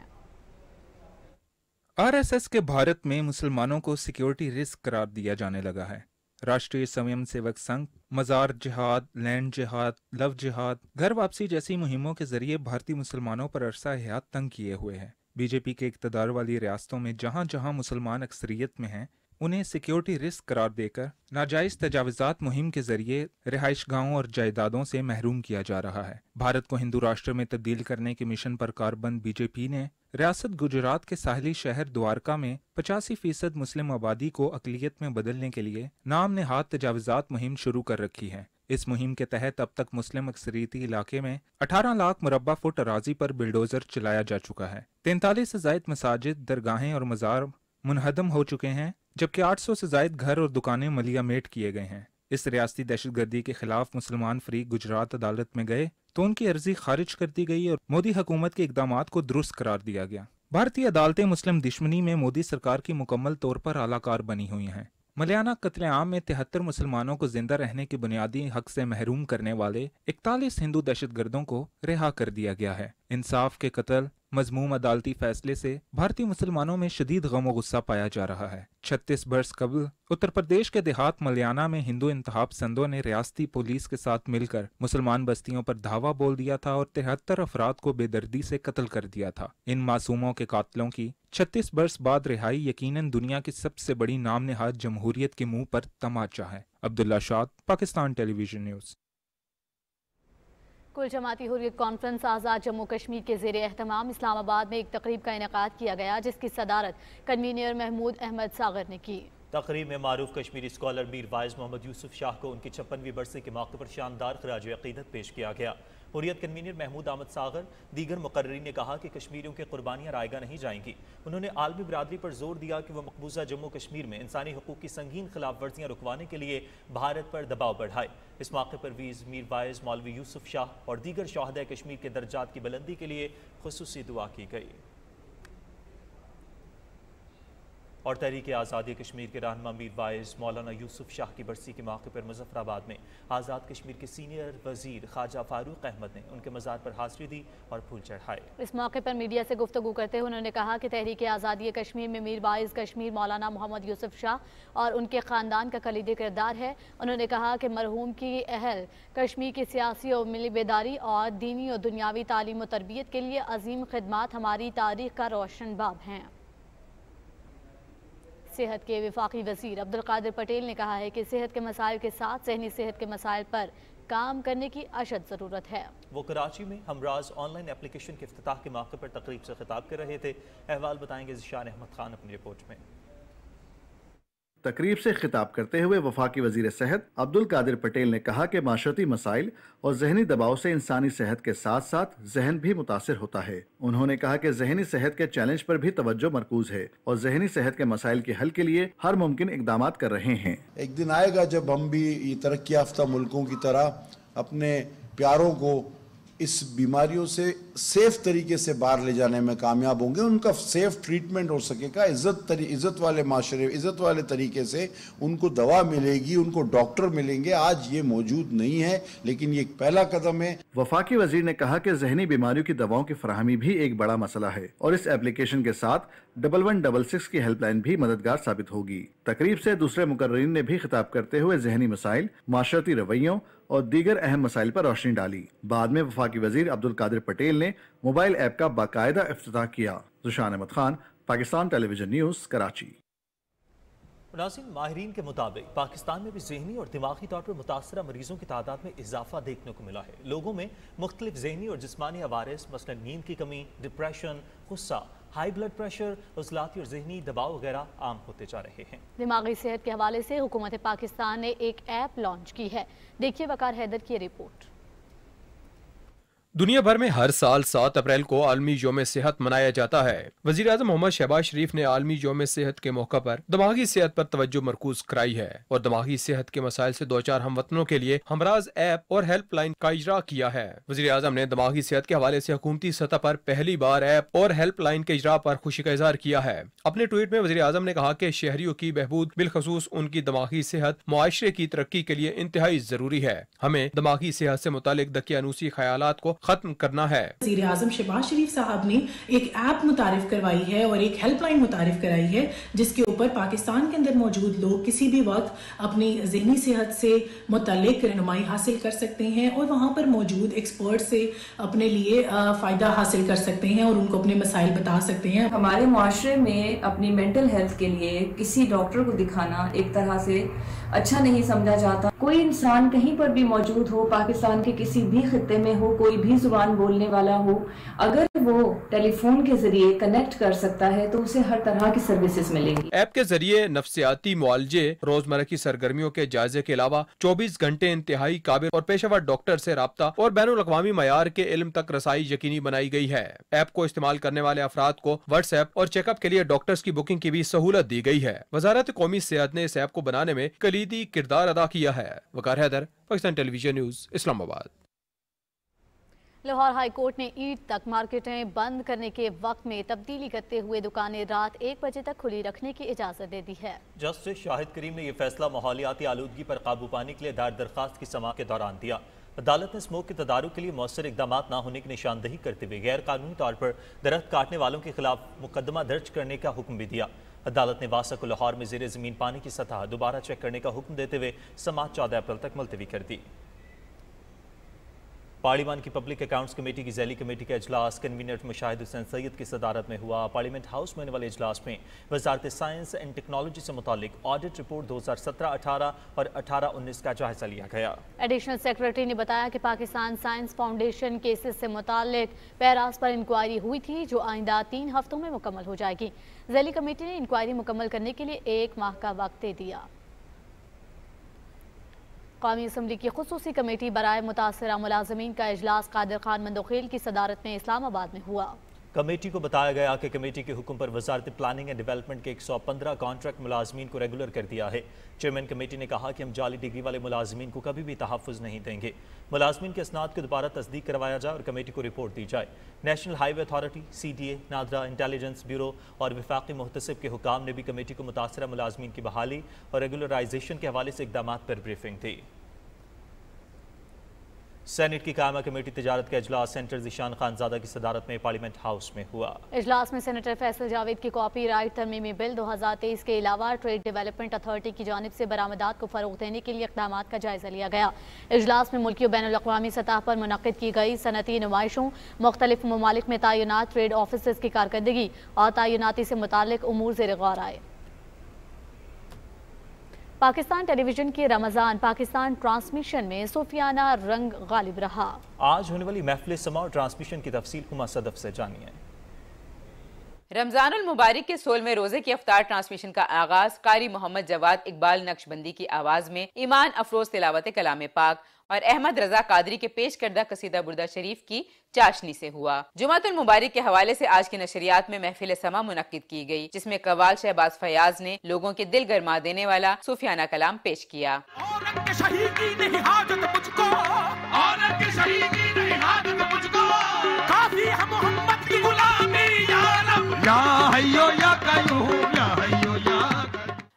RSS के भारत में मुसलमानों को सिक्योरिटी रिस्क करार दिया जाने लगा है। राष्ट्रीय स्वयं सेवक संघ मजार जिहाद, लैंड जिहाद, लव जिहाद, घर वापसी जैसी मुहिमों के जरिए भारतीय मुसलमानों पर अरसा हयात तंग किए हुए है। बीजेपी के इक़्तिदार वाली रियासतों में जहां जहां मुसलमान अक्सरियत में हैं, उन्हें सिक्योरिटी रिस्क करार देकर नाजायज तजावुज़ात मुहिम के जरिए रिहाइश गाहों और जायदादों से महरूम किया जा रहा है। भारत को हिंदू राष्ट्र में तब्दील करने के मिशन पर कारबंद बीजेपी ने रियासत गुजरात के साहली शहर द्वारका में 85% मुस्लिम आबादी को अक़लियत में बदलने के लिए नाम नेहाद तजावुज़ात मुहिम शुरू कर रखी है। इस मुहिम के तहत अब तक मुस्लिम अक्सरियती इलाके में 18 लाख मुरब्बा फुट अराजी पर बिल्डोजर चलाया जा चुका है। 43 से ज़ायद मसाजिद, दरगाहें और मज़ार मुनहदम हो चुके हैं, जबकि 800 से ज़ायद घर और दुकानें मलियामेट किए गए हैं। इस रियासती दहशतगर्दी के खिलाफ मुसलमान फरीक गुजरात अदालत में गए तो उनकी अर्जी खारिज कर दी गई और मोदी हुकूमत के इकदामात को दुरुस्त करार दिया गया। भारतीय अदालतें मुस्लिम दुश्मनी में मोदी सरकार की मुकम्मल तौर पर आलाकार बनी हुई हैं। मलियाना कत्लेआम में 73 मुसलमानों को जिंदा रहने के बुनियादी हक से महरूम करने वाले 41 हिंदू दहशतगर्दों को रिहा कर दिया गया है। इंसाफ के कत्ल, मजमूम अदालती फैसले से भारतीय मुसलमानों में शदीद गम व गुस्सा पाया जा रहा है। 36 बरस कबल उत्तर प्रदेश के देहात मलयाना में हिंदू इंतहाब पसंदों ने रियासती पुलिस के साथ मिलकर मुसलमान बस्तियों पर धावा बोल दिया था और 73 अफराद को बेदर्दी से कत्ल कर दिया था। इन मासूमों के कातलों की 36 बरस बाद रिहाई यकीनन दुनिया की सबसे बड़ी नाम नहाद जमहूरियत के मुंह पर तमाचा है। अब्दुल्ला शाद, पाकिस्तान टेलीविजन न्यूज़। कुल जमाती हुर्रियत कॉन्फ्रेंस आज़ाद जम्मू कश्मीर के ज़ेरे एहतमाम इस्लामाबाद में एक तकरीब का इनेकाद किया गया, जिसकी सदारत कन्वीनर महमूद अहमद सागर ने की। तकरीब में मारूफ कश्मीरी स्कॉलर मीर वाइज मोहम्मद यूसुफ शाह को उनकी 56वीं बरसी के मौके पर शानदार खराज अकीदत पेश किया गया। हुर्रियत कन्वीनर महमूद अहमद सागर दीगर मुकर्रीन ने कहा कि कश्मीरियों की कुर्बानियां रायगा नहीं जाएंगी। उन्होंने आलमी बरादरी पर जोर दिया कि वह मकबूजा जम्मू कश्मीर में इंसानी हुकूक की संगीन खिलाफ वर्जियाँ रुकवाने के लिए भारत पर दबाव बढ़ाए। इस मौके पर वीज़ मीर वाइज मौलवी यूसुफ शाह और दीगर शहादाए कश्मीर के दर्जात की बुलंदी के लिए खुसूसी दुआ की गई। और तहरीक आज़ादी कश्मीर के रहनुमा मीर वाइज मौलाना यूसुफ शाह की बरसी के मौके पर मुजफ्फराबाद में आज़ाद कश्मीर के सीनियर वजीर ख्वाजा फारूक अहमद ने उनके मज़ार पर हाज़री दी और फूल चढ़ाए। इस मौके पर मीडिया से गुफ्तगू करते हुए उन्होंने कहा कि तहरीक आज़ादी कश्मीर में मीर वाइज कश्मीर मौलाना मोहम्मद यूसुफ शाह और उनके ख़ानदान का कलीदी किरदार है। उन्होंने कहा कि मरहूम की अहल कश्मीर की सियासी और मिली बेदारी और दीनी और दुनियावी तालीम और तरबियत के लिए अजीम खिदमात हमारी तारीख का रोशन बाब हैं। सेहत के वफाकी वज़ीर अब्दुल कादिर पटेल ने कहा है कि सेहत के मसाइल के साथ ज़हनी सेहत के मसाइल पर काम करने की अशद ज़रूरत है। वो कराची में हमराज ऑनलाइन एप्लीकेशन के इफ्तिताह के मौके पर तकरीब से खिताब कर रहे थे। अहवाल बताएंगे ज़िशान अहमद खान अपनी रिपोर्ट में। तकरीब से खिताब करते हुए वफाकी वजीर सेहत अब्दुल कादिर पटेल ने कहा कि माशरती मसाइल और जहनी दबाव से इंसानी सेहत के साथ साथ जहन भी मुतासिर होता है। उन्होंने कहा कि जहनी सेहत के चैलेंज पर भी तवज्जो मरकूज है और जहनी सेहत के मसाइल के हल के लिए हर मुमकिन इकदामात कर रहे हैं। एक दिन आएगा जब हम भी तरक्की याफ्ता मुल्कों की तरह अपने प्यारों को इस बीमारियों से सेफ तरीके से बाहर ले जाने में कामयाब होंगे, उनका सेफ ट्रीटमेंट हो सकेगा, इज्जत वाले माशरे, इज्जत वाले तरीके से उनको दवा मिलेगी, उनको डॉक्टर मिलेंगे। आज ये मौजूद नहीं है, लेकिन ये एक पहला कदम है। वफाकी वजीर ने कहा कि जहनी बीमारियों की दवाओं की फराहमी भी एक बड़ा मसला है और इस एप्लीकेशन के साथ 1166 की हेल्पलाइन भी मददगार साबित होगी। तकरीब से दूसरे मुकर्रीन ने भी खिताब करते हुए जहनी मसाइल, माशरती रवैयों और दीगर अहम मसाइल पर रोशनी डाली। बाद में वफाकी वजीर अब्दुल कादिर पटेल ने मोबाइल ऐप का बाकायदा इफ्तिताह किया। Zeeshan Ahmed Khan, Pakistan television news, Karachi. नाज़रीन, माहिरीन के मुताबिक पाकिस्तान में भी ज़हनी और दिमागी तौर पर मुतासरा मरीजों की तादाद में इजाफा देखने को मिला है। लोगों में मुख्तलिफ ज़हनी और जिस्मानी अवारिस मसलन नींद की कमी, डिप्रेशन, गुस्सा, हाई ब्लड प्रेशर, उज़लाती और ज़हनी दबाव वगैरह आम होते जा रहे हैं। दिमागी सेहत के हवाले से हुकूमत पाकिस्तान ने एक ऐप लॉन्च की है। देखिए वकार हैदर की रिपोर्ट। दुनिया भर में हर साल 7 अप्रैल को आलमी यौम सेहत मनाया जाता है। वज़ीर आज़म मोहम्मद शहबाज शरीफ ने आलमी यौम सेहत के मौका पर दिमागी सेहत पर तवज्जो मरकूज कराई है और दिमागी सेहत के मसाइल से 2-4 हमवतनों के लिए हमराज ऐप और हेल्पलाइन का इजरा किया है। वज़ीर आज़म ने दिमागी सेहत के हवाले से हुकूमती सतह पर पहली बार ऐप और हेल्पलाइन के इजरा पर खुशी का इजहार किया है। अपने ट्वीट में वज़ीर आज़म ने कहा कि शहरियों की बहबूद, बिलखसूस उनकी दिमागी सेहत, मुआशरे की तरक्की के लिए इंतहाई जरूरी है। हमें दिमागी सेहत से मुतालिक दकियानूसी ख्यालात को खत्म करना है। वज़ीर आज़म शहबाज शरीफ साहब ने एक ऐप मुतारिफ करवाई है और एक हेल्पलाइन मुतारिफ कराई है, जिसके ऊपर पाकिस्तान के अंदर मौजूद लोग किसी भी वक्त अपनी ज़हनी सेहत से मुतालिक रहनुमाई हासिल कर सकते हैं और वहाँ पर मौजूद एक्सपर्ट से अपने लिए फ़ायदा हासिल कर सकते हैं और उनको अपने मसाइल बता सकते हैं। हमारे मुआशरे में अपनी मेंटल हेल्थ के लिए किसी डॉक्टर को दिखाना एक तरह से अच्छा नहीं समझा जाता। कोई इंसान कहीं पर भी मौजूद हो, पाकिस्तान के किसी भी खित्ते में हो, कोई भी जुबान बोलने वाला हो, अगर वो टेलीफोन के जरिए कनेक्ट कर सकता है तो उसे हर तरह की सर्विसेज मिलेंगी। ऐप के जरिए नफ्सियाती मुआलजे, रोजमर्रा की सरगर्मियों के जायजे के अलावा 24 घंटे इंतहाई काबिल और पेशेवर डॉक्टर से राब्ता और बैनुल अक़वामी मयार के इल्म तक रसाई यकीनी बनाई गई है। ऐप को इस्तेमाल करने वाले अफराद को व्हाट्सएप और चेकअप के लिए डॉक्टर्स की बुकिंग की भी सहूलत दी गई है। वजारत कौमी सेहत ने इस ऐप को बनाने में कलीदी किरदार अदा किया है। Waqar Haider, Pakistan television news, Islamabad. Lahore high court ने ईद तक मार्केटें बंद करने के वक्त में तब्दीली करते हुए दुकानें रात 1 बजे तक खुली रखने की इजाजत दे दी है। जस्टिस शाहिद करीम ने यह फैसला माहौलियाती आलूदगी पर काबू पाने के लिए दायर दरखास्त की समाअत के दौरान दिया। عدالت نے اسموک کے تدارک کے لیے مؤثر اقدامات نہ ہونے کی نشاندہی کرتے ہوئے غیر قانونی طور پر درخت کاٹنے والوں کے خلاف مقدمہ درج کرنے کا حکم بھی دیا۔ عدالت نے واسا کو لاہور میں زیر زمین پانی کی سطح دوبارہ چیک کرنے کا حکم دیتے ہوئے سماعت 14 اپریل تک ملتوی کر دی۔ پارلیمان کی پبلک اکاؤنٹس کمیٹی کی ذیلی کمیٹی کا اجلاس کنوینر مشاہد حسین سید کی صدارت میں ہوا۔ پارلیمنٹ ہاؤس میں ہونے والے اجلاس میں وزارت سائنس اینڈ ٹیکنالوجی سے متعلق آڈٹ رپورٹ 2017-18 اور 18-19 کا جائزہ لیا گیا۔ ایڈیشنل سیکریٹری نے بتایا کہ پاکستان سائنس فاؤنڈیشن کیسز سے متعلق پیراز پر انکوائری ہوئی تھی جو آئندہ 3 ہفتوں میں مکمل ہو جائے گی۔ ذیلی کمیٹی نے انکوائری مکمل کرنے کے لیے 1 ماہ کا وقت دے دیا۔ قومی اسمبلی کی خصوصی کمیٹی برائے متاثرہ ملازمین کا اجلاس قادر خان مندوخیل کی صدارت میں اسلام آباد میں ہوا۔ کمیٹی کو بتایا گیا کہ کمیٹی کے حکم پر وزارت پلاننگ اینڈ ڈیولپمنٹ کے 115 کانٹریکٹ ملازمین کو ریگولر کر دیا ہے۔ چیئرمین کمیٹی نے کہا کہ ہم جعلی ڈگری والے ملازمین کو کبھی بھی تحفظ نہیں دیں گے۔ ملازمین کے اسناد کو دوبارہ تصدیق کروایا جائے اور کمیٹی کو رپورٹ دی جائے۔ National highway authority, CDA، NADRA intelligence bureau اور وفاقی محتسب کے حکام نے بھی کمیٹی کو متاثرہ ملازمین کی بحالی اور ریگولرائزیشن کے حوالے سے اقدامات پر بریفنگ دی۔ سینٹ کی قائمہ کمیٹی تجارت کا اجلاس سینٹر ذیشان خانزادہ کی صدارت میں پارلیمنٹ ہاؤس میں ہوا۔ اجلاس میں سینیٹر فیصل جاوید کی کاپی رائٹ ترمیمی بل 2023 کے علاوہ ٹریڈ ڈیولپمنٹ اتھارٹی کی جانب سے برآمدات کو فروغ دینے کے لیے اقدامات کا جائزہ لیا گیا۔ اجلاس میں ملکی و بین الاقوامی سطح پر منعقد کی گئی صنعتی نمائشوں، مختلف ممالک میں تعینات ٹریڈ آفیسرز کی کارکردگی اور تعیناتی سے متعلق امور زیر غور آئے۔ پاکستان ٹیلی ویژن کی رمضان پاکستان ٹرانسمیشن میں صوفیانہ رنگ غالب رہا۔ آج ہونے والی محفل سما اور ٹرانسمیشن کی تفصیل ہما صدف سے جانیے۔ رمضان المبارک کے 16ویں روزے کی افطار ٹرانسمیشن کا آغاز قاری محمد جواد اقبال نقشبندی کی آواز میں ایمان افروز تلاوت کلام پاک اور احمد رضا قادری کے پیش کردہ قصیدہ بردہ شریف کی چاشنی سے ہوا۔ جمعۃ المبارک کے حوالے سے آج کی نشریات میں محفل سما منعقد کی گئی، جس میں قوال شہباز فیاض نے لوگوں کے دل گرما دینے والا صوفیانہ کلام پیش کیا۔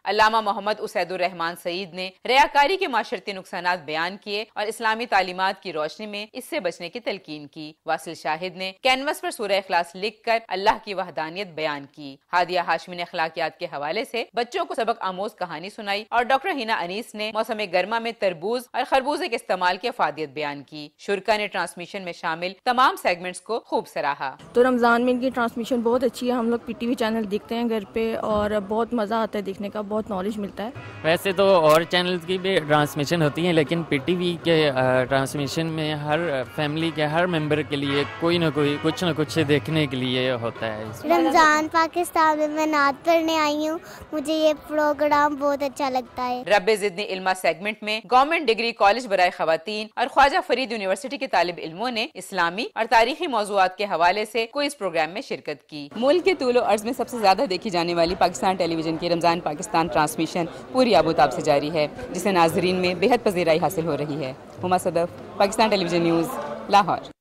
علامہ محمد اسید الرحمان سعید نے ریاکاری کے معاشرتی نقصانات بیان کیے اور اسلامی تعلیمات کی روشنی میں اس سے بچنے کی تلقین کی۔ واصل شاہد نے کینوس پر سورہ اخلاص لکھ کر اللہ کی وحدانیت بیان کی۔ ہادیہ ہاشمی نے اخلاقیات کے حوالے سے بچوں کو سبق آموز کہانی سنائی اور ڈاکٹر ہینا انیس نے موسم گرما میں تربوز اور خربوزے کے استعمال کی افادیت بیان کی۔ شرکا نے ٹرانسمیشن میں شامل تمام سیگمنٹس کو خوب سراہا۔ تو رمضان میں ان کی ٹرانسمیشن بہت اچھی ہے، ہم لوگ PTV چینل دیکھتے ہیں گھر پہ اور بہت مزہ آتا ہے دیکھنے کا، بہت نالج ملتا ہے۔ ویسے تو اور چینلز کی بھی ٹرانسمیشن ہوتی ہیں، لیکن PTV کے ٹرانسمیشن میں ہر فیملی کے ہر ممبر کے لیے کوئی نہ کوئی کچھ نہ کچھ دیکھنے کے لیے ہوتا ہے۔ رمضان پاکستان میں نعت پڑھنے آئی ہوں، مجھے یہ پروگرام بہت اچھا لگتا ہے۔ رب زدنی علما سیگمنٹ میں گورنمنٹ ڈگری کالج برائے خواتین اور خواجہ فرید یونیورسٹی کے طالب علموں نے اسلامی اور تاریخی موضوعات کے حوالے سے کوئز پروگرام میں شرکت کی۔ ملک کے طول و عرض میں سب سے زیادہ دیکھی جانے والی پاکستان ٹیلی ویژن کی رمضان پاکستان ٹرانسمیشن پوری آبوتاب سے جاری ہے، جسے ناظرین میں بے حد پذیرائی حاصل ہو رہی ہے۔ ہما صدف، پاکستان ٹیلی ویژن نیوز، لاہور۔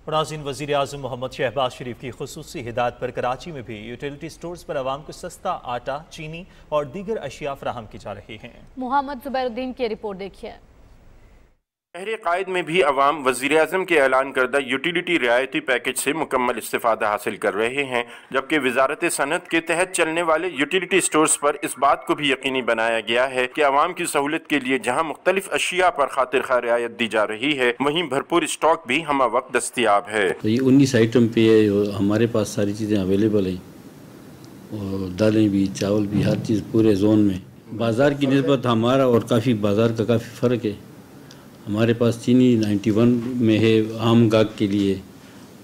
ناظرین، وزیر اعظم محمد شہباز شریف کی خصوصی ہدایت پر کراچی میں بھی یوٹیلیٹی سٹورز پر عوام کو سستا آٹا، چینی اور دیگر اشیاء فراہم کی جا رہی ہیں۔ محمد زبیر الدین کی رپورٹ دیکھیے۔ شہر قائد میں بھی عوام وزیر اعظم کے اعلان کردہ یوٹیلیٹی رعایتی پیکج سے مکمل استفادہ حاصل کر رہے ہیں، جبکہ وزارت صنعت کے تحت چلنے والے یوٹیلیٹی سٹورز پر اس بات کو بھی یقینی بنایا گیا ہے کہ عوام کی سہولت کے لیے جہاں مختلف اشیاء پر خاطر خواہ رعایت دی جا رہی ہے، وہیں بھرپور اسٹاک بھی ہمہ وقت دستیاب ہے۔ یہ 19 آئٹم پہ ہمارے پاس ساری چیزیں اویلیبل ہیں، اور دالیں بھی، چاول بھی، ہر چیز پورے زون میں۔ بازار کی نسبت ہمارا اور کافی بازار کا کافی فرق ہے۔ ہمارے پاس چینی 91 میں ہے عام گاہک کے لیے،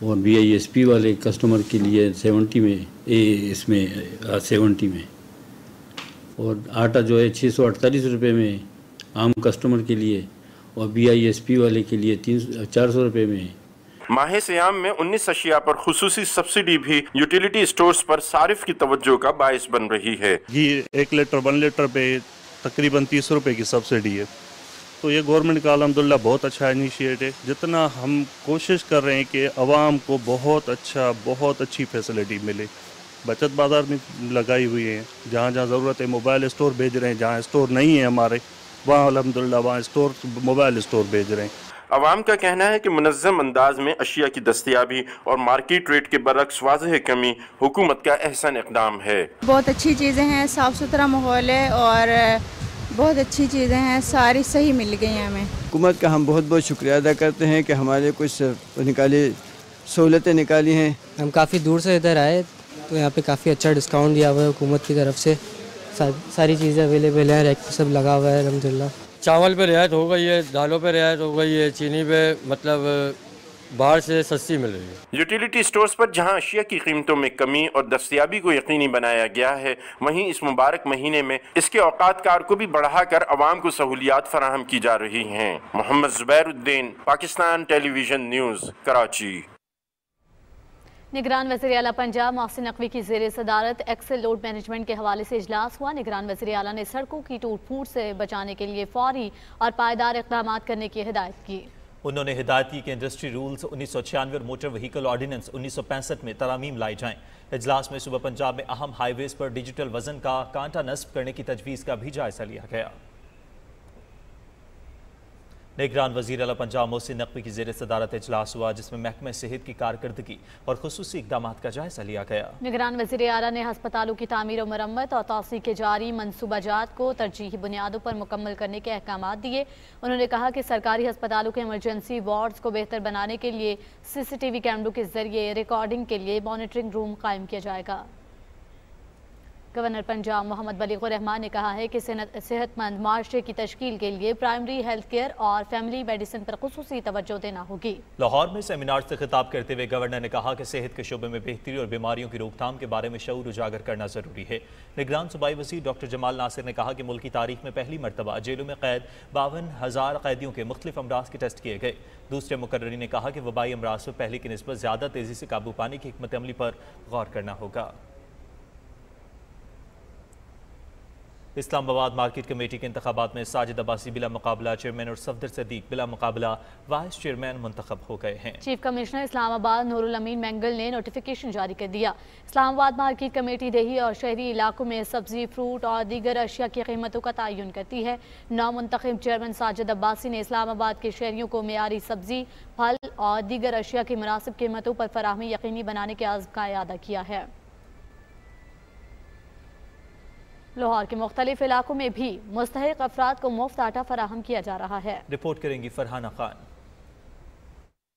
اور BISP والے کسٹمر کے لیے 70 میں، اس میں 70 میں، اور آٹا جو ہے 648 روپے میں عام کسٹمر کے لیے، اور BISP والے کے لیے 400 روپے میں ہے۔ ماہ سیام میں 19 اشیاء پر خصوصی سبسڈی بھی یوٹیلیٹی سٹورز پر صارف کی توجہ کا باعث بن رہی ہے۔ یہ 1 لیٹر 1 لیٹر پہ تقریباً 30 روپے کی سبسڈی ہے، تو یہ گورنمنٹ کا الحمدللہ بہت اچھا انیشیٹ ہے۔ جتنا ہم کوشش کر رہے ہیں کہ عوام کو بہت اچھی فیسلٹی ملے، بچت بازار میں لگائی ہوئی ہیں، جہاں جہاں ضرورت ہے موبائل اسٹور بھیج رہے ہیں، جہاں اسٹور نہیں ہے ہمارے वहाँ अल्हम्दुलिल्लाह वहाँ स्टोर मोबाइल स्टोर भेज रहे हैं। अवाम का कहना है कि मुनज़्ज़म अंदाज में अशिया की दस्तयाबी और मार्केट रेट के बरक्स वाज़ेह कमी हुकूमत का अहसन इक़दाम है। बहुत अच्छी चीज़ें हैं, साफ़ सुथरा माहौल है और बहुत अच्छी चीज़ें हैं, सारी सही मिल गई हैं हमें। हुकूमत का हम बहुत बहुत शुक्रिया अदा करते हैं कि हमारे कुछ निकाली सहूलतें निकाली हैं। हम काफ़ी दूर से इधर आए तो यहाँ पे काफ़ी अच्छा डिस्काउंट दिया हुआ है हुकूमत की तरफ से, सारी चीज़ें अवेलेबल हैं, रैक पे सब लगा हुआ है अल्हम्दुलिल्लाह। चावल पे रियायत हो गई है, दालों पे रियायत हो गई है, चीनी पे मतलब बाहर से सस्ती मिल रही है। यूटिलिटी स्टोर्स पर जहां अशिया की कीमतों में कमी और दस्तयाबी को यकीनी बनाया गया है, वहीं इस मुबारक महीने में इसके औकात कार को भी बढ़ाकर अवाम को सहूलियात फराहम की जा रही हैं। Mohammad Zubairuddin, Pakistan television news, Karachi. निगरान वज़ीर आला पंजाब मोहसिन नकवी की ज़ेर सदारत एक्सेल लोड मैनेजमेंट के हवाले से इजलास हुआ। निगरान वज़ीर आला ने सड़कों की टूट फूट से बचाने के लिए फौरी और पायदार इक़दाम करने की हिदायत की। उन्होंने हिदायत की कि इंडस्ट्री रूल्स 1996 और मोटर व्हीकल ऑर्डिनेंस 1965 में तरमीम लाई जाएं। इजलास में सुबह पंजाब में अहम हाईवेज पर डिजिटल वजन का कांटा नस्ब करने की तजवीज़ का भी जायजा लिया गया। निगरान वज़ीर आला पंजाब मोहसिन नकवी की ज़ेर सदारत इजलास हुआ, जिसमें महकमे सेहत की कारकर्दगी और खुसूसी इक़दाम का जायजा लिया गया। निगरान वज़ीर आला ने हस्पतालों की तामीर और मरम्मत और तौसीक़ के जारी मनसूबाजात को तरजीही बुनियादों पर मुकम्मल करने के अहकाम दिए। उन्होंने कहा कि सरकारी हस्पतालों के इमरजेंसी वार्ड्स को बेहतर बनाने के लिए CCTV कैमरों के जरिए रिकॉर्डिंग के लिए मॉनिटरिंग रूम कायम किया जाएगा। गवर्नर पंजाब मोहम्मद बलीगुर रहमान ने कहा है कि सेहतमंद माशरे की तश्कील के लिए प्राइमरी हेल्थ केयर और फैमिली मेडिसिन पर खुसूसी तवज्जो देना होगी। लाहौर में सेमिनार से खिताब करते हुए गवर्नर ने कहा कि सेहत के शोबे में बेहतरी और बीमारियों की रोकथाम के बारे में शऊर उजागर करना जरूरी है। निगरान सूबाई वज़ीर डॉक्टर जमाल नासिर ने कहा कि मुल्क की तारीख में पहली मरतबा जेलों में कैद 52,000 कैदियों के मुख्तलिफ अमराज के टेस्ट किए गए। दूसरे मुकर्ररीन ने कहा कि वबाई अमराज पर पहले की निस्बत ज़्यादा तेज़ी से काबू पाने की हिकमत अमली पर गौर करना होगा। इस्लामाबाद मार्केट कमेटी के इंतखाबात में साजिद अब्बासी बिला मुकाबला चेयरमैन और सफदर सदीक बिला मुकाबला वाइस चेयरमैन मुंतखब हो गए हैं। चीफ कमिश्नर इस्लामाबाद नूरुल अमीन मैंगल ने नोटिफिकेशन जारी कर दिया। इस्लामाबाद मार्केट कमेटी देही और शहरी इलाकों में सब्जी, फ्रूट और दीगर अशिया की कीमतों का तयन करती है। नौमुंतखब चेयरमैन साजिद अब्बासी ने इस्लामाबाद के शहरियों को मेयारी सब्जी, फल और दीगर अशिया की मुनासिब कीमतों पर फराहमी यकीनी बनाने के अज़्म का इआदा किया है। लाहौर के मुख्तलिफ इलाकों में भी मुस्तहिक अफराद को मुफ्त आटा फराहम किया जा रहा है। रिपोर्ट करेंगी फरहाना खान।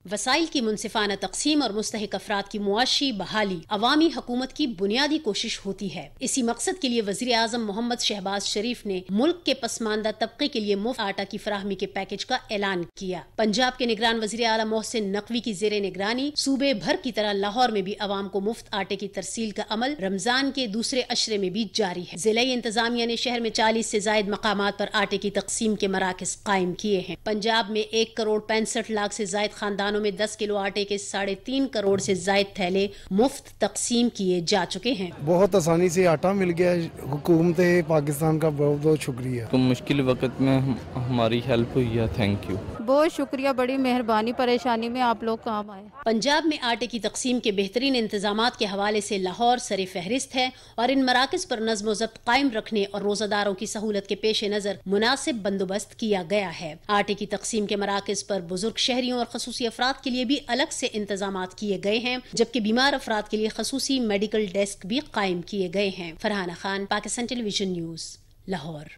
वसाइल की मुनसिफाना तकसीम और मुस्तहिक अफराद की मुआशी बहाली अवामी हुकूमत की बुनियादी कोशिश होती है। इसी मकसद के लिए वज़ीर आज़म मोहम्मद शहबाज शरीफ ने मुल्क के पसमानदा तबके के लिए मुफ्त आटा की फराहमी के पैकेज का ऐलान किया। पंजाब के निगरान वज़ीर आला मोहसिन नकवी की ज़ेरे निगरानी सूबे भर की तरह लाहौर में भी अवाम को मुफ्त आटे की तरसील का अमल रमजान के दूसरे अशरे में भी जारी है। ज़िले इंतजामिया ने शहर में 40 से जायद मकामात पर आटे की तकसीम के मराकज़ कायम किए हैं। पंजाब में 1,65,00,000 से जायद खानदान में 10 किलो आटे के 3.5 करोड़ से जायद थैले मुफ्त तकसीम किए जा चुके हैं। बहुत आसानी से आटा मिल गया। हुकूमत पाकिस्तान का बहुत बहुत शुक्रिया। तो मुश्किल वक्त में हमारी हेल्प हुई है, थैंक यू। बहुत शुक्रिया, बड़ी मेहरबानी, परेशानी में आप लोग काम आए। पंजाब में आटे की तकसीम के बेहतरीन इंतजामात के हवाले से लाहौर सरे फहरिस्त है और इन मराकज़ पर नज़्म व ज़ब्त कायम रखने और रोजादारों की सहूलत के पेश नज़र मुनासिब बंदोबस्त किया गया है। आटे की तकसीम के मराकज़ पर बुजुर्ग शहरियों और खसूसी अफराद के लिए भी अलग से इंतजामात किए गए हैं, जबकि बीमार अफराद के लिए खसूसी मेडिकल डेस्क भी कायम किए गए हैं। Farhana Khan, Pakistan television news, Lahore.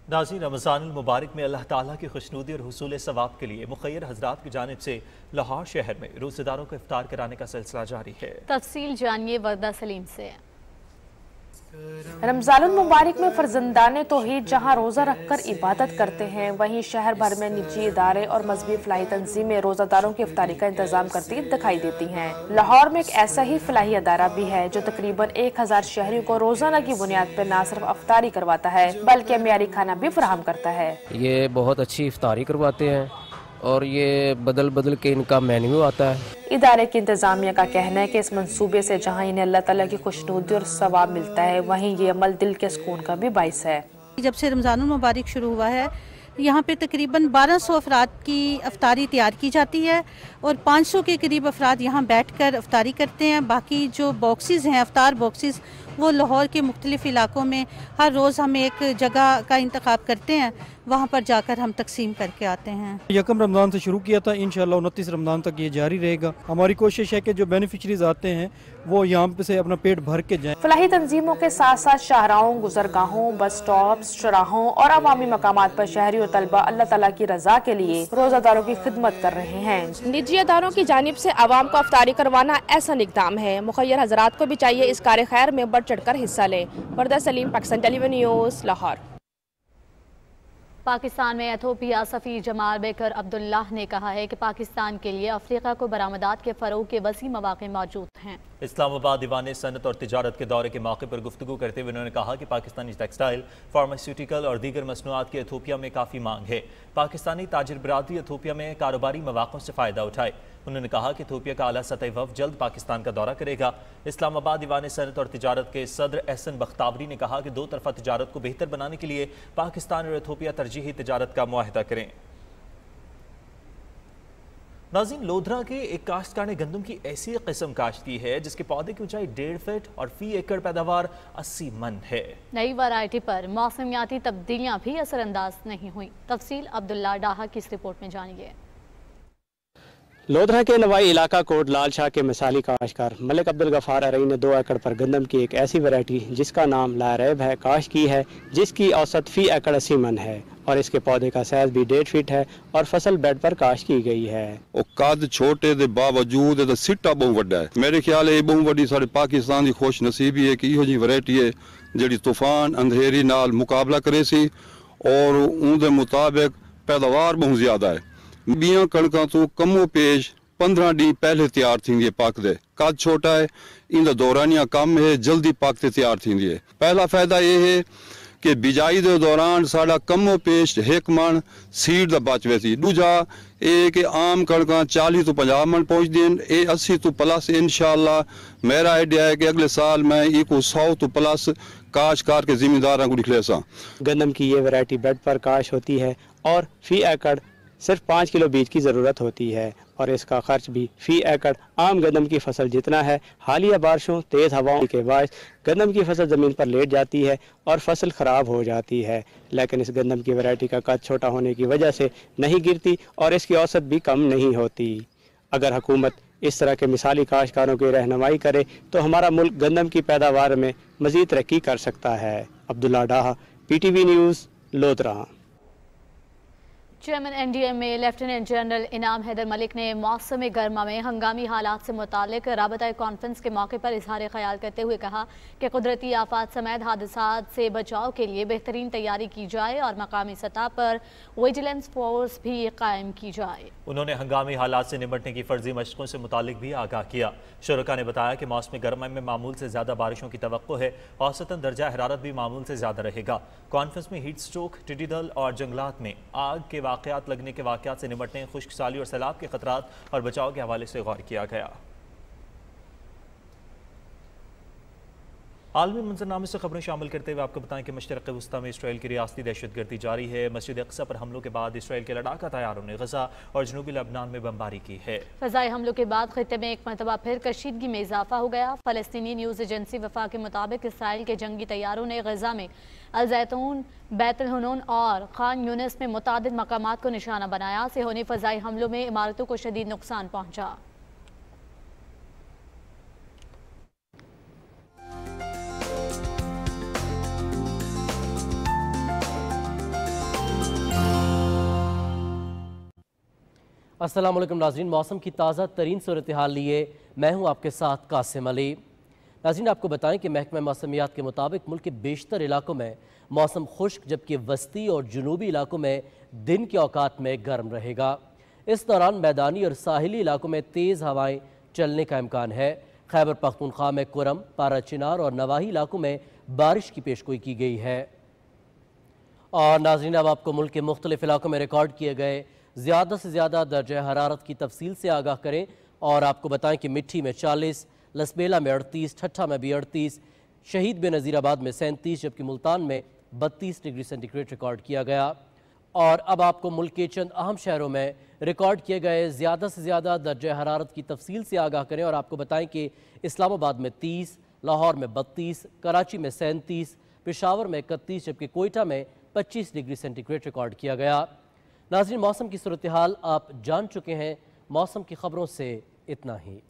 नाज़रीन, रमज़ानुल मुबारक में अल्लाह ताला की खुशनुदी और हुसूल सवाब के लिए मुखय्यर हज़रात की जानिब से लाहौर शहर में रोज़ेदारों को इफ्तार कराने का सिलसिला जारी है। तफसील जानिए वर्दा सलीम से। रमज़ानुल मुबारक में फर्जंदाने तौहीद जहां रोज़ा रखकर इबादत करते हैं, वहीं शहर भर में निजी इदारे और मजहबी फलाही तंजीमें रोज़ादारों की इफ्तारी का इंतजाम करती दिखाई देती हैं। लाहौर में एक ऐसा ही फलाही अदारा भी है जो तकरीबन 1000 शहरियों को रोजाना की बुनियाद पर न सिर्फ इफ्तारी करवाता है बल्कि मियारी खाना भी फराहम करता है। ये बहुत अच्छी इफ्तारी करवाते हैं और ये बदल बदल के इनका मेन्यू आता है। इदारे की इंतजामिया का कहना है कि इस मंसूबे से जहां इन्हें अल्लाह ताला की खुशनुदी और सवाब मिलता है, वहीं ये अमल दिल के सुकून का भी बाइस है। जब से रमज़ानुल मुबारक शुरू हुआ है, यहाँ पे तकरीबन 1200 अफराद की अफ्तारी तैयार की जाती है और 500 के करीब अफराद यहाँ बैठकर अफ्तारी करते हैं। बाकी जो बॉक्सेस हैं, अफ्तार बॉक्सेस, वो लाहौर के मुख्तलिफ़ इलाकों में हर रोज़ हम एक जगह का इंतखाब करते हैं, वहाँ पर जाकर हम तकसीम करके आते हैं। यकम रमज़ान से शुरू किया था, इंशाअल्लाह 29 रमज़ान तक ये जारी रहेगा। हमारी कोशिश है कि जो बेनिफिशरीज आते हैं वो यहाँ से अपना पेट भर के जाएं। फलाही तंजीमों के साथ साथ शाहराहों, गुजरगाहों, बस स्टॉप्स, चौराहों और अवामी मकामात पर शहरी और तलबा अल्लाह ताला की रजा के लिए रोजादारों की खिदमत कर रहे हैं। निजी अदारों की जानिब से आवाम को अफ्तारी करवाना ऐसा इक़दाम है, मुखय्यर हजरात को भी चाहिए इस कार्य खैर में बढ़ चढ़ कर हिस्सा लें। बरदा सलीम, पाकिस्तान टेलीविजन न्यूज़, लाहौर। पाकिस्तान में एथोपिया सफ़ीर जमाल बेकर अब्दुल्लाह ने कहा है कि पाकिस्तान के लिए अफ्रीका को बरामदात के फ़रोग के वसी मौक़े मौजूद हैं। इस्लामाबाद दीवान सनत और तिजारत के दौरे के मौके पर गुफ्तगू करते हुए उन्होंने कहा कि पाकिस्तानी टेक्सटाइल, फार्मास्यूटिकल और दीगर मसनूआत की एथोपिया में काफ़ी मांग है। पाकिस्तानी ताजिर बरादरी एथोपिया में कारोबारी मौक़ों से फ़ायदा उठाए। उन्होंने कहा कि एथोपिया का आला सतही वफ़द जल्द पाकिस्तान का दौरा करेगा। इस्लामाबाद दीवान सनत और तिजारत के सदर एहसन बख्तावरी ने कहा कि दो तरफ़ा तिजारत को बेहतर बनाने के लिए पाकिस्तान और एथोपिया तरजीही तिजारत का मुआहदा करें। नाज़रीन, लोधरा के एक काश्तकार ने गंदम की ऐसी किस्म काश्त की है जिसके पौधे की ऊंचाई 1.5 फीट और फी एकड़ पैदावार 80 मन है। नई वैरायटी पर मौसमियाती तब्दीलियां भी असरअंदाज नहीं हुई। तफसील अब्दुल्ला डाहा की इस रिपोर्ट में जानिए। लोधरा के नवाई इलाका कोट लाल शाह के मिसाली काश्तकार मलिक अब्दुल गफार अरई ने 2 एकड़ पर गंदम की एक ऐसी वैरायटी जिसका नाम लारैब है काश्त की है, जिसकी औसत फी एकड़ 80 मन है और इसके पौधे का साइज भी 1.5 फीट है और फसल बेड पर काश्त की गई है। कद छोटे दे बावजूद सिट्टा बहुत वड्डा है। मेरे ख्याल है बहुत वड्डी सारे पाकिस्तान की खुश नसीबी है कि इहो जी वैरायटी है जिहड़ी तूफान अंधेरी नाल मुकाबला करे सी और उनके मुताबिक पैदावार बहुत ज्यादा है। बियां कणकां तो कमो पेश 15 डी पहले तैयार थी है पकदे। कद छोटा है, इन दौरानिया कम है, जल्दी पकते तैयार थी है। पहला फायदा यह है कि बिजाई के दौरान साड़ा कमो पेश 1 मन सीड का बच वैसी। दूजा ये कि आम कणकां 40 तो 50 मन पहुँचती हैं, ये 80 तो प्लस इंशाअल्लाह मेरा आइडिया है कि अगले साल मैं इको 100 तो प्लस काश्तकार के जिम्मेदार को दिखले सा। गंदम की ये वैरायटी बेड पर काश्त होती है और फी एकड़ सिर्फ 5 किलो बीज की ज़रूरत होती है और इसका खर्च भी फी एकड़ आम गंदम की फसल जितना है। हालिया बारिशों, तेज़ हवाओं के बायस गंदम की फसल ज़मीन पर लेट जाती है और फसल ख़राब हो जाती है, लेकिन इस गंदम की वैरायटी का कद छोटा होने की वजह से नहीं गिरती और इसकी औसत भी कम नहीं होती। अगर हुकूमत इस तरह के मिसाली काश्तकारों की रहनुमाई करे तो हमारा मुल्क गंदम की पैदावार में मज़ीद तरक्की कर सकता है। Abdullah Daha, PTV news, Lodhran. Chairman NDMA lieutenant general Inam Haider Malik ने मौसम गर्मा में हंगामी हालात से मुतालिक राबता कॉन्फ्रेंस के मौके पर इजहार ख्याल करते हुए कहा कि कुदरती आफात समेत हादसात से बचाव के लिए बेहतरीन तैयारी की जाए और मकामी सतह पर विजिलेंस फोर्स भी कायम की जाए। उन्होंने हंगामी हालात से निपटने की फर्जी मशकों से मुतालिक भी आगाह किया। शुरका ने बताया कि मौसम गर्मा में मामूल से ज़्यादा बारिशों की तवक्को है, औसतन दर्जा हरारत भी मामूल से ज़्यादा रहेगा। कॉन्फ्रेंस में हीट स्ट्रोक, टिड्डी दल और जंगलात में आग के वाक़यात लगने के वाक़यात से निपटने, खुश्क साली और सैलाब के खतरात और बचाव के हवाले से गौर किया गया। आलमी मंजरनामे से खबरें शामिल करते हुए आपको बताएं कि मशरिक़ वस्ता में इसराइल की रियासती दहशतगर्दी जारी है। मस्जिद अक्सा पर हमलों के बाद इसराइल के लड़ाका तैयारों ने गजा और जनूबी लबनान में बमबारी की है। फ़ज़ाई हमलों के बाद खित्ते में एक मरतबा फिर कशीदगी में इजाफा हो गया। फ़लस्तीनी न्यूज़ एजेंसी वफा के मुताबिक इसराइल के जंगी तैयारों ने गजा में अल ज़ैतून, बैतुल हुनून और खान यूनिस में मुतादिद मकामात को निशाना बनाया। से होने फ़ज़ाई हमलों में इमारतों को शदीद नुकसान पहुँचा। अस्सलाम वालेकुम नाज़रीन, मौसम की ताज़ा तरीन सूरत हाल लिए मैं हूँ आपके साथ कासिम अली। नाज़रीन, आपको बताएं कि महकमा मौसमियात के मुताबिक मुल्क के बेशतर इलाकों में मौसम खुश्क, जबकि वस्ती और जनूबी इलाकों में दिन के औकात में गर्म रहेगा। इस दौरान मैदानी और साहिली इलाकों में तेज़ हवाएँ चलने का इम्कान है। खैबर पख्तूनख्वा में कुरम, पारा चिनार और नवाही इलाकों में बारिश की पेशगोई की गई है। और नाज़रीन, अब आपको मुल्क के मुख्तलिफ इलाकों में रिकॉर्ड किए गए ज़्यादा से ज़्यादा दर्जा हरारत की तफसील से आगाह करें और आपको बताएं कि मिट्टी में 40, लसबेला में 38, ठट्ठा में भी 38, शहीद बेनज़ीराबाद में 37, जबकि मुल्तान में 32 डिग्री सेंटीग्रेड रिकॉर्ड किया गया। और अब आपको मुल्क के चंद अहम शहरों में रिकॉर्ड किए गए ज़्यादा से ज़्यादा दर्जा हरारत की तफसील से आगाह करें और आपको बताएं कि इस्लामाबाद में 30, लाहौर में 32, कराची में 37, पेशावर में 31 जबकि कोयटा में 25 डिग्री सेंटीग्रेड रिकॉर्ड किया गया। नाज़रीन, मौसम की सूरत हाल आप जान चुके हैं। मौसम की खबरों से इतना ही।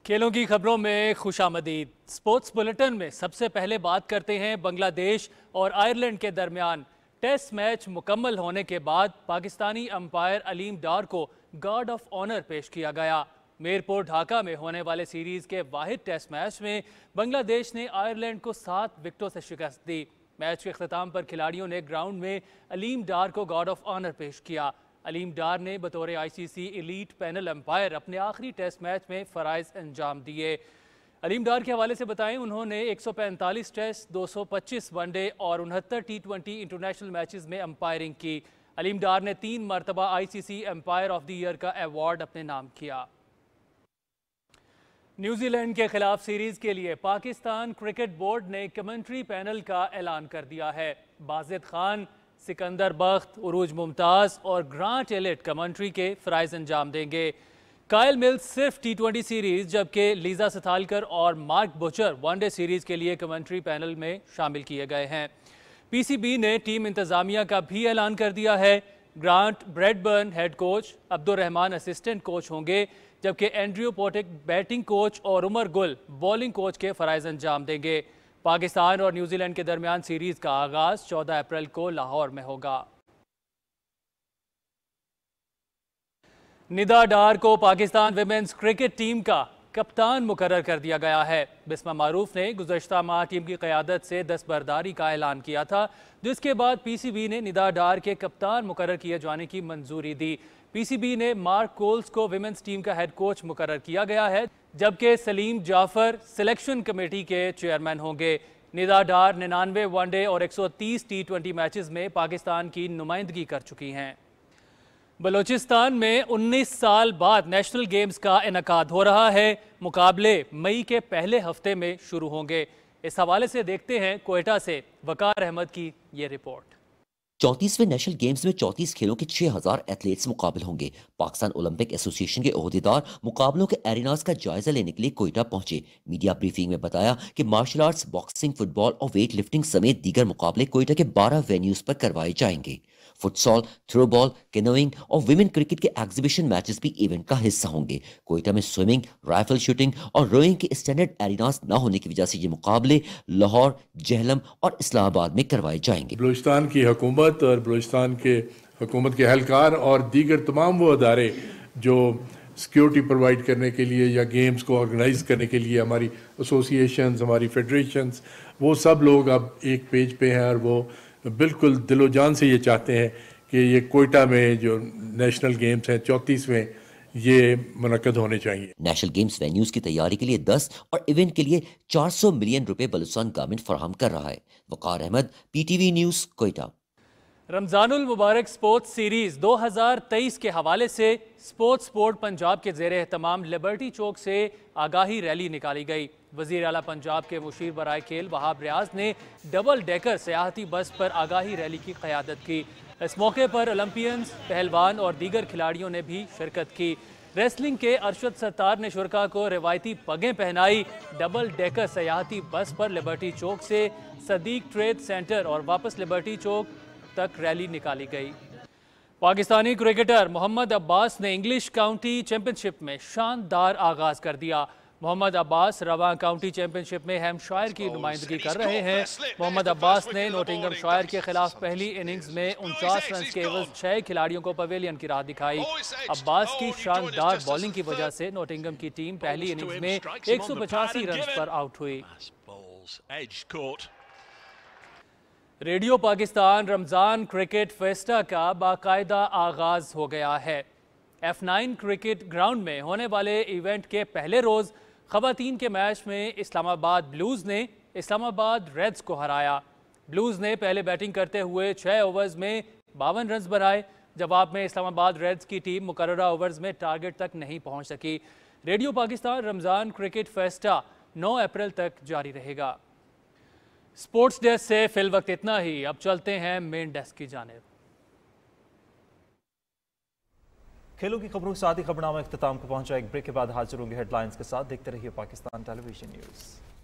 खेलों की खबरों में खुशामदीद। स्पोर्ट्स बुलेटिन में सबसे पहले बात करते हैं बांग्लादेश और आयरलैंड के दरमियान टेस्ट मैच मुकम्मल होने के बाद पाकिस्तानी अंपायर अलीम डार को गार्ड ऑफ ऑनर पेश किया गया। मीरपुर ढाका में होने वाले सीरीज़ के वाहिद टेस्ट मैच में बांग्लादेश ने आयरलैंड को 7 विकेटों से शिकस्त दी। मैच के अख्ताम पर खिलाड़ियों ने ग्राउंड में अलीम डार को गार्ड ऑफ ऑनर पेश किया। अलीम डार ने बतौर ICC एलीट पैनल अंपायर अपने आखिरी टेस्ट मैच में फ़राइज़ अंजाम दिए। अलीम डार के हवाले से बताएं, उन्होंने 145 टेस्ट, 225 वनडे और 69 T20 इंटरनेशनल मैचेस में अंपायरिंग की। अलीम डार ने 3 मरतबा ICC umpire of the year का अवार्ड अपने नाम किया। न्यूजीलैंड के खिलाफ सीरीज़ के लिए पाकिस्तान क्रिकेट बोर्ड ने कमेंट्री पैनल का ऐलान कर दिया है। बाजिद खान, सिकंदर बख्त, उरूज मुमताज़ और ग्रांट एलिट कमेंट्री के फ़राइज़ अंजाम देंगे। कायल मिल्स सिर्फ T20 सीरीज़ जबकि लीजा सथालकर और मार्क बुचर वनडे सीरीज़ के लिए कमेंट्री पैनल में शामिल किए गए हैं। PCB ने टीम इंतज़ामिया का भी ऐलान कर दिया है। Grant Bradburn head coach, Abdul Rahman assistant coach होंगे जबकि एंड्रयू पोटिक बैटिंग कोच और उमर गुल बॉलिंग कोच के फ़राइज़ अंजाम देंगे। पाकिस्तान और न्यूजीलैंड के दरमियान सीरीज़ का आगाज़ 14 अप्रैल को लाहौर में होगा। निदा डार को पाकिस्तान विमेंस क्रिकेट टीम का कप्तान मुकर्रर कर दिया गया है। बिस्मा मारूफ ने गुज़श्ता माह टीम की क़यादत से दस्तबरदारी का ऐलान किया था, जिसके बाद PCB ने निदा डार के कप्तान मुकर्रर किए जाने की मंजूरी दी। PCB ने मार्क कोल्स को विमेंस टीम का हेड कोच मुकर्रर किया गया है जबकि सलीम जाफर सिलेक्शन कमेटी के चेयरमैन होंगे। निदा डार 99 वनडे और 130 T20 मैचेस में पाकिस्तान की नुमाइंदगी कर चुकी हैं। बलोचिस्तान में 19 साल बाद नेशनल गेम्स का इनकाद हो रहा है। मुकाबले मई के पहले हफ्ते में शुरू होंगे। इस हवाले से देखते हैं कोयटा से वकार अहमद की ये रिपोर्ट। 34वें नेशनल गेम्स में 34 खेलों के 6000 एथलीट्स मुकाबल होंगे। पाकिस्तान ओलंपिक एसोसिएशन के ओहदेदार मुकाबलों के एरिनास का जायजा लेने के लिए कोयटा पहुंचे। मीडिया ब्रीफिंग में बताया कि मार्शल आर्ट्स, बॉक्सिंग, फुटबॉल और वेट लिफ्टिंग समेत दीगर मुकाबले कोयटा के 12 वेन्यूज पर करवाए जाएंगे। फुटसॉल, थ्रोबॉल, कैनोइंग और विमेन क्रिकेट के एग्जीबिशन मैचेस भी इवेंट का हिस्सा होंगे। कोयटा में स्विमिंग, राइफल शूटिंग और रोइंग के स्टैंडर्ड एरिनास न होने की वजह से ये मुकाबले लाहौर, जहलम और इस्लामाबाद में करवाए जाएंगे। बलूचिस्तान की हुकूमत और बलूचिस्तान के हुकूमत के एहलकार और दीगर तमाम वो अदारे जो सिक्योरिटी प्रोवाइड करने के लिए या गेम्स को ऑर्गेनाइज करने के लिए, हमारी एसोसिएशंस, हमारी फेडरेशंस, वो सब लोग अब एक पेज पे हैं और वो बिल्कुल दिलो जान से ये चाहते हैं कि ये कोयटा में जो नेशनल गेम्स हैं 34वें, ये मुनक्कद होने चाहिए। नेशनल गेम्स वेन्यूज की तैयारी के लिए 10 और इवेंट के लिए 400 मिलियन रुपए बलूचिस्तान गवर्नमेंट फराहम कर रहा है। वकार अहमद, PTV न्यूज़, कोयटा। रमजानुल मुबारक स्पोर्ट्स सीरीज़ 2023 के हवाले से स्पोर्ट्स बोर्ड पंजाब के ज़ेरे एहतमाम लिबर्टी चौक से आगाही रैली निकाली गई। वज़ीर आला पंजाब के मुशीर बराए खेल वहाब रियाज ने डबल डेकर सियाहती बस पर आगाही रैली की क़यादत की। इस मौके पर ओलंपियंस, पहलवान और दीगर खिलाड़ियों ने भी शिरकत की। रेसलिंग के अरशद सत्तार ने शुरका को रिवायती पगें पहनाई। डबल डेकर सियाहती बस पर लिबर्टी चौक से सदीक ट्रेड सेंटर और वापस लिबर्टी चौक तक रैली निकाली गई। पाकिस्तानी क्रिकेटर मोहम्मद अब्बास ने इंग्लिश काउंटी चैंपियनशिप में शानदार आगाज कर दिया। मोहम्मद अब्बास रवां काउंटी चैंपियनशिप में हैम्पशायर की नुमाइंदगी कर रहे हैं। मोहम्मद अब्बास ने नोटिंगमशायर के खिलाफ पहली इनिंग्स में 49 रन के एवज 6 खिलाड़ियों को पवेलियन की राह दिखाई। अब्बास की शानदार बॉलिंग की वजह से नोटिंगम की टीम पहली इनिंग्स में 185 रन पर आउट हुई। Radio Pakistan Ramzan cricket Festa का बाकायदा आगाज हो गया है। F9 क्रिकेट ग्राउंड में होने वाले इवेंट के पहले रोज़ ख़वातीन के मैच में इस्लामाबाद ब्लूज़ ने इस्लामाबाद रेड्स को हराया। ब्लूज़ ने पहले बैटिंग करते हुए 6 ओवर्स में 52 रन बनाए। जवाब में इस्लामाबाद रेड्स की टीम मुकर्ररा ओवर्स में टारगेट तक नहीं पहुंच सकी। Radio Pakistan Ramzan cricket Festa 9 अप्रैल तक जारी रहेगा। स्पोर्ट्स डेस्क से फिल वक्त इतना ही। अब चलते हैं मेन डेस्क की जानिब। खेलों की खबरों के साथ ही खबरनामा इख्तिताम को पहुंचा। एक ब्रेक के बाद हाजिर होंगे हेडलाइंस के साथ। देखते रहिए पाकिस्तान टेलीविजन न्यूज़।